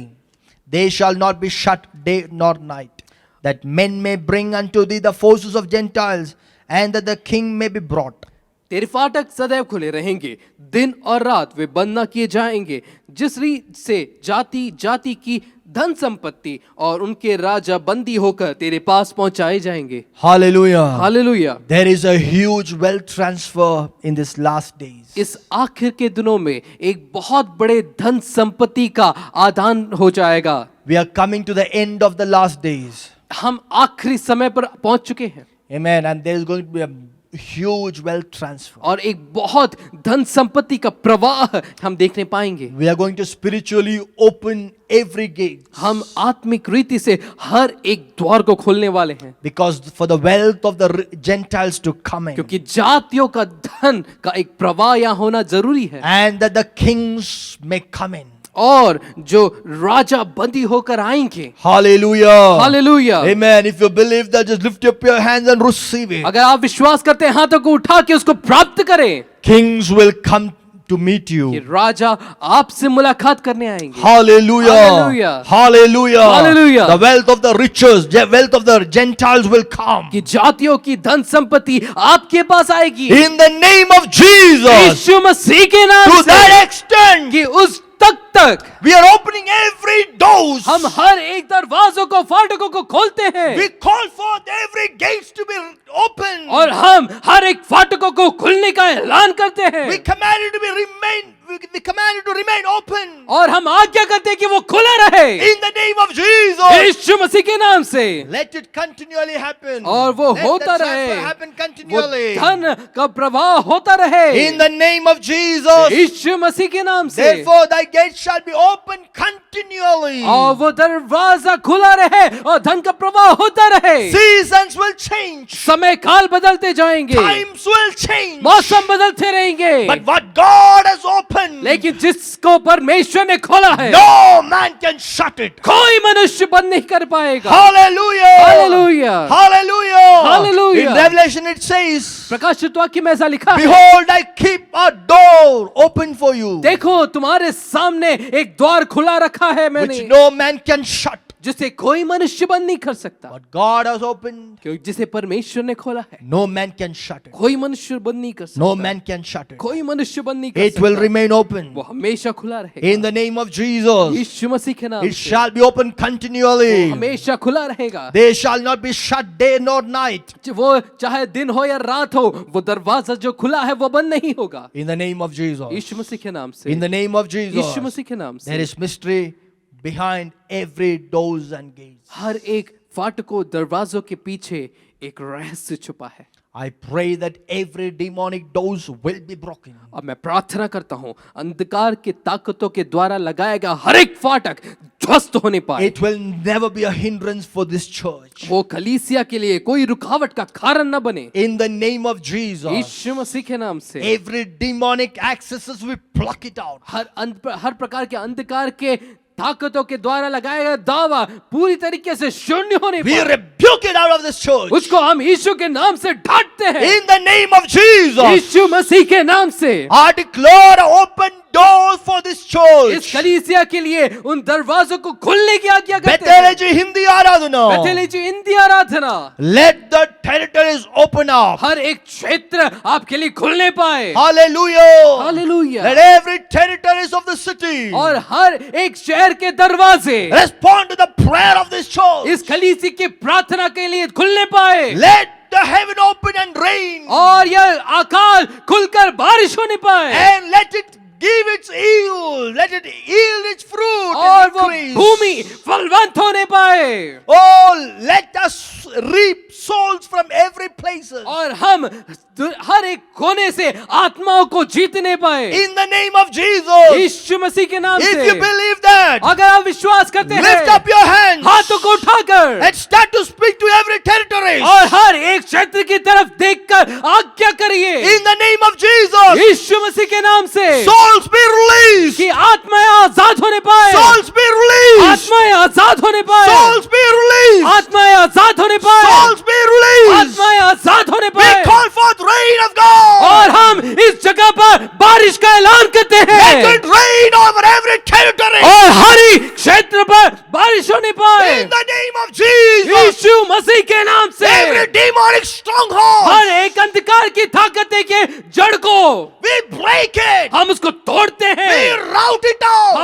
they shall not be shut day nor night, that men may bring unto thee the forces of Gentiles, and that the king may be brought. तेरे फाटक सदैव खुले रहेंगे, दिन और रात वे बंद न किए जाएंगे, जिस रीत से जाति जाति की धन संपत्ति और उनके राजा बंदी होकर तेरे पास पहुंचाए जाएंगे। Hallelujah. Hallelujah. There is a huge wealth transfer in this last days. इस आखिर के दिनों में एक बहुत बड़े धन संपत्ति का आदान हो जाएगा। We are coming to the end of the last days. हम आखिरी समय पर पहुंच चुके हैं। Amen. And there is going to be a huge wealth transfer. और एक बहुत धन संपत्ति का प्रवाह हम देखने पाएंगे। We are going to spiritually open every gate. हम आत्मिक रीति से हर एक द्वार को खोलने वाले हैं, Because for the wealth of the Gentiles to come in. क्योंकि जातियों का धन का एक प्रवाह यहाँ होना जरूरी है, And that the kings may come in. और जो राजा बंदी होकर आएंगे। Hallelujah. Hallelujah. Amen. If you believe that, just lift up your hands and receive it. अगर आप विश्वास करते हैं, हाथों को उठा के उसको प्राप्त करें। Kings will come to meet कि you. राजा आपसे मुलाकात करने आएंगे। Hallelujah. Hallelujah. Hallelujah. Hallelujah. The wealth of the riches, the wealth of the Gentiles will come. कि जातियों की धन संपत्ति आपके पास आएगी। In the name of Jesus. यीशु मसीह के नाम To से। that extent, कि उस तक we are opening every doors. हम हर एक दरवाजों को, फाटकों को खोलते हैं। We call forth every gates to be open. और हम हर एक फाटकों को खुलने का ऐलान करते हैं। We command it to be remain. We command it to remain open. और हम आज्ञा करते हैं कि वो खुला रहे। In the name of Jesus. यीशु मसीह के नाम से। Let it continually happen. और वो Let होता the रहे। transfer happen वो continually. धन का प्रवाह होता रहे। In the name of Jesus. यीशु मसीह के नाम से। Therefore thy gates shall be open continually. और वो दरवाजा खुला रहे और धन का प्रवाह होता रहे। Seasons will change. समय काल बदलते जाएंगे, Times will change. मौसम बदलते रहेंगे, But what God has opened, लेकिन जिसको परमेश्वर ने खोला है, no man can shut it. कोई मनुष्य बंद नहीं कर पाएगा। Hallelujah. Hallelujah. Hallelujah. Hallelujah. In Revelation it says, प्रकाशित वाक्य में ऐसा लिखा है, behold, I keep a door open for you, देखो तुम्हारे सामने एक द्वार खुला रखा है which मैंने, no man can shut. जिसे कोई मनुष्य बंद नहीं कर सकता। What God has opened, क्योंकि जिसे परमेश्वर ने खोला है, no man can shut it. कोई मनुष्य बंद नहीं कर सकता। No man can shut it. कोई मनुष्य बंद नहीं कर It will सकता। remain open. वो हमेशा खुला रहेगा। In the name of Jesus, यीशु मसीह के नाम it से shall be open continually. हमेशा खुला रहेगा। They shall not be shut day nor night. वो चाहे दिन हो या रात हो, वो दरवाजा जो खुला है वो बंद नहीं होगा। In the name of Jesus. यीशु मसीह के नाम से। In the name of Jesus. यीशु मसीह के नाम There से। is mystery behind every doors and gates. हर एक फाटकों, दरवाजों के पीछे एक रहस्य छुपा है। I pray that every demonic doors will be broken. अब मैं प्रार्थना करता हूँ, अंधकार के ताकतों के द्वारा लगाया गया हर एक फाटक ध्वस्त होने पाए। It will never be a hindrance for this church. वो कलीसिया के लिए कोई रुकावट का कारण न बने। In the name of Jesus. यीशु मसीह के नाम से Every demonic accesses, we pluck it out. हर प्रकार के अंधकार के ताकतों के द्वारा लगाया गया दावा पूरी तरीके से शून्य होने We पर rebuke it out of this church. उसको हम यीशु के नाम से डांटते हैं। In the name of Jesus. यीशु मसीह के नाम से I declare an open door for this इस church. कलीसिया के लिए उन दरवाजों को खोलने की आज्ञा करते हैं। बेतेलेजी हिंदी आराधना. बेथेलेजी हिंदी आराधना। Let the territories open up. हर एक क्षेत्र आपके लिए खुलने पाए। Hallelujah. Hallelujah. Let every territories of the city और हर एक शहर के दरवाजे respond to the prayer of this church. इस कलीसिया की प्रार्थना के लिए खुलने पाए। Let the heaven open and rain. और यह आकाश खुलकर बारिश होने पाए। And let it give its yield. Let it yield its fruit और and वो increase. भूमि फलवंत होने पाए। Oh, let us reap souls from every places. और हम हर एक कोने से आत्माओं को जीतने पाए। In the name of Jesus. यीशु मसीह के नाम If से। you believe that, अगर आप विश्वास करते हैं, lift up your hands हाथों को उठाकर and start to speak to every territory. और हर एक क्षेत्र की तरफ देखकर आज्ञा करिए। In the name of Jesus. यीशु मसीह के नाम से Souls be released. कि आत्माएं आजाद होने पाए। Souls be released. आत्माएं आजाद होने पाए। Souls be released. आत्माएं आजाद होने पाए। Souls be released. आत्माएं आजाद होने We पाए call forth rain of God. और हम इस जगह पर बारिश का ऐलान करते Let हैं it rain over every territory. और हर एक क्षेत्र पर बारिश होने पाए In the name of Jesus. यीशु मसीह के नाम से Every demonic stronghold. हर एक अंधकार की ताकतें के जड़ को We break it. हम उसको तोड़ते We हैं rout it out.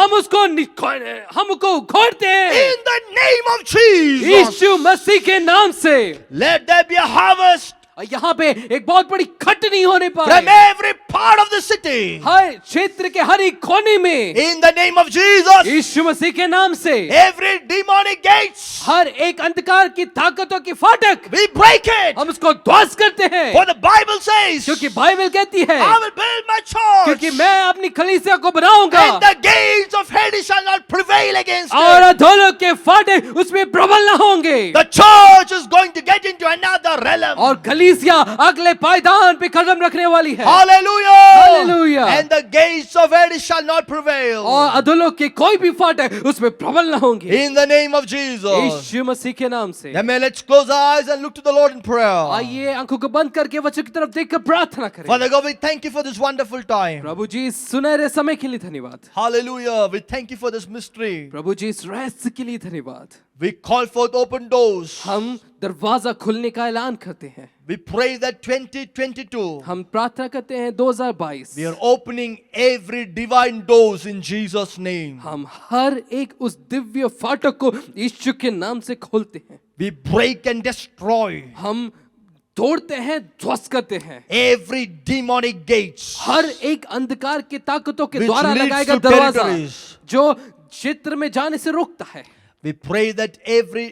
हमको उखोड़ते हैं In the name of Jesus. यीशु मसीह के नाम से Let there be a harvest और यहाँ पे एक बहुत बड़ी खटनी होने from पाए every part of the city. हर क्षेत्र के हर एक कोने में In the name of Jesus. यीशु मसीह के नाम से Every demonic gates. हर एक अंधकार की ताकतों की फाटक We break it. हम उसको ध्वस्त करते हैं For the Bible says, क्योंकि बाइबल कहती है I will build my church. क्योंकि मैं अपनी कलीसिया को बनाऊंगा And the gates of Hades shall not prevail against और it. अधोलोक के फाटक उसमें प्रबल न होंगे The church is going to get into another realm. और कलीसिया अगले पायदान पे कदम रखने वाली है Hallelujah. Hallelujah. And the gates of Hades shall not prevail. और अधोलोक के कोई भी फाटक उसमें प्रबल न होंगे In the name of Jesus. यीशु मसीह के नाम से Amen. Let's close our eyes and look to the Lord in prayer. आइए आंखों को बंद करके वचन की तरफ देखकर प्रार्थना करें Father God, we thank you for this wonderful time. प्रभु जी इस सुनहरे समय के लिए धन्यवाद Hallelujah. We thank you for this mystery. प्रभु जी इस रहस्य के लिए धन्यवाद We call forth open doors. हम दरवाजा खुलने का ऐलान करते हैं We pray that 2022, हम प्रार्थना करते हैं 2022 we are opening every divine doors in Jesus' name. हम हर एक उस दिव्य फाटक को यीशु के नाम से खोलते हैं We break and destroy हम तोड़ते हैं ध्वस्त करते हैं every demonic gates हर एक अंधकार की ताकतों के which द्वारा leads लगाया गया to दरवाजा territories. जो क्षेत्र में जाने से रोकता है We pray that every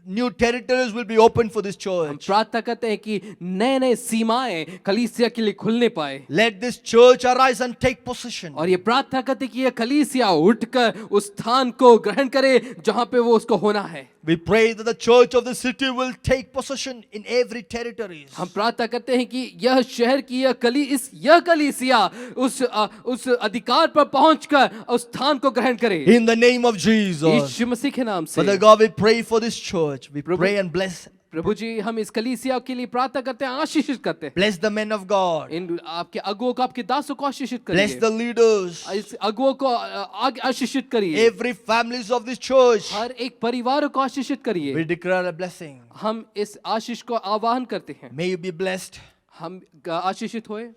new territories will be open for this हम church. प्रार्थना करते हैं कि नए नए सीमाएं कलीसिया के लिए खुलने पाए Let this church arise and take possession. और ये प्रार्थना करते हैं कि ये कलीसिया उठकर उस स्थान को ग्रहण करे जहां पे वो उसको होना है We pray that the church of the city will take possession in every territories. हम प्रार्थना करते हैं कि यह शहर की यह कलीसिया उस अधिकार पर पहुंचकर उस स्थान को ग्रहण करे In the name of Jesus. यीशु मसीह के नाम से Father God, we pray for this church. We pray and bless. प्रभु जी हम इस कलीसिया के लिए प्रार्थना करते हैं आशीषित करते हैं Bless the men of God. इन आपके अगुओं को आपके दासों को आशीषित Bless करिए the leaders. इस अगुओं को आशीषित करिए Every families of this church. हर एक परिवार को आशीषित करिए We declare a blessing. हम इस आशीष को आवाहन करते हैं May you be blessed. हम आशीषित होए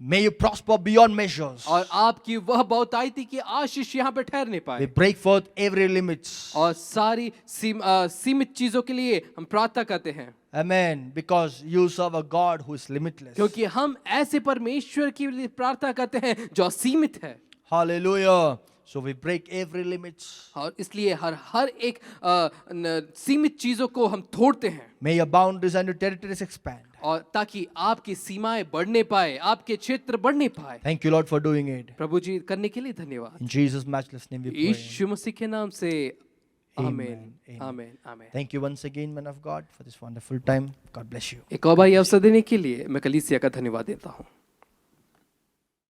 May you prosper beyond measures. और आपकी वह बहुतायती की आशीष यहाँ पे ठहरने We पाए break forth every limits. और सारी सीमित चीजों के लिए हम प्रार्थना करते हैं Amen. Because you serve a God who is limitless. क्योंकि हम ऐसे परमेश्वर की लिए प्रार्थना करते हैं जो असीमित है Hallelujah. So we break every limits. और इसलिए हर एक सीमित चीजों को हम तोड़ते हैं May your boundaries and your territories expand. और ताकि आपकी सीमाएं बढ़ने पाए आपके क्षेत्र बढ़ने पाए Thank you, Lord, for doing it. प्रभु जी करने के लिए धन्यवाद In Jesus' matchless name we pray. यीशु मसीह के नाम से Amen. आमीन आमीन आमीन Thank you once again, man of God, for this wonderful time. God bless you. एक और भाई अवसर देने के लिए मैं कलीसिया का धन्यवाद देता हूँ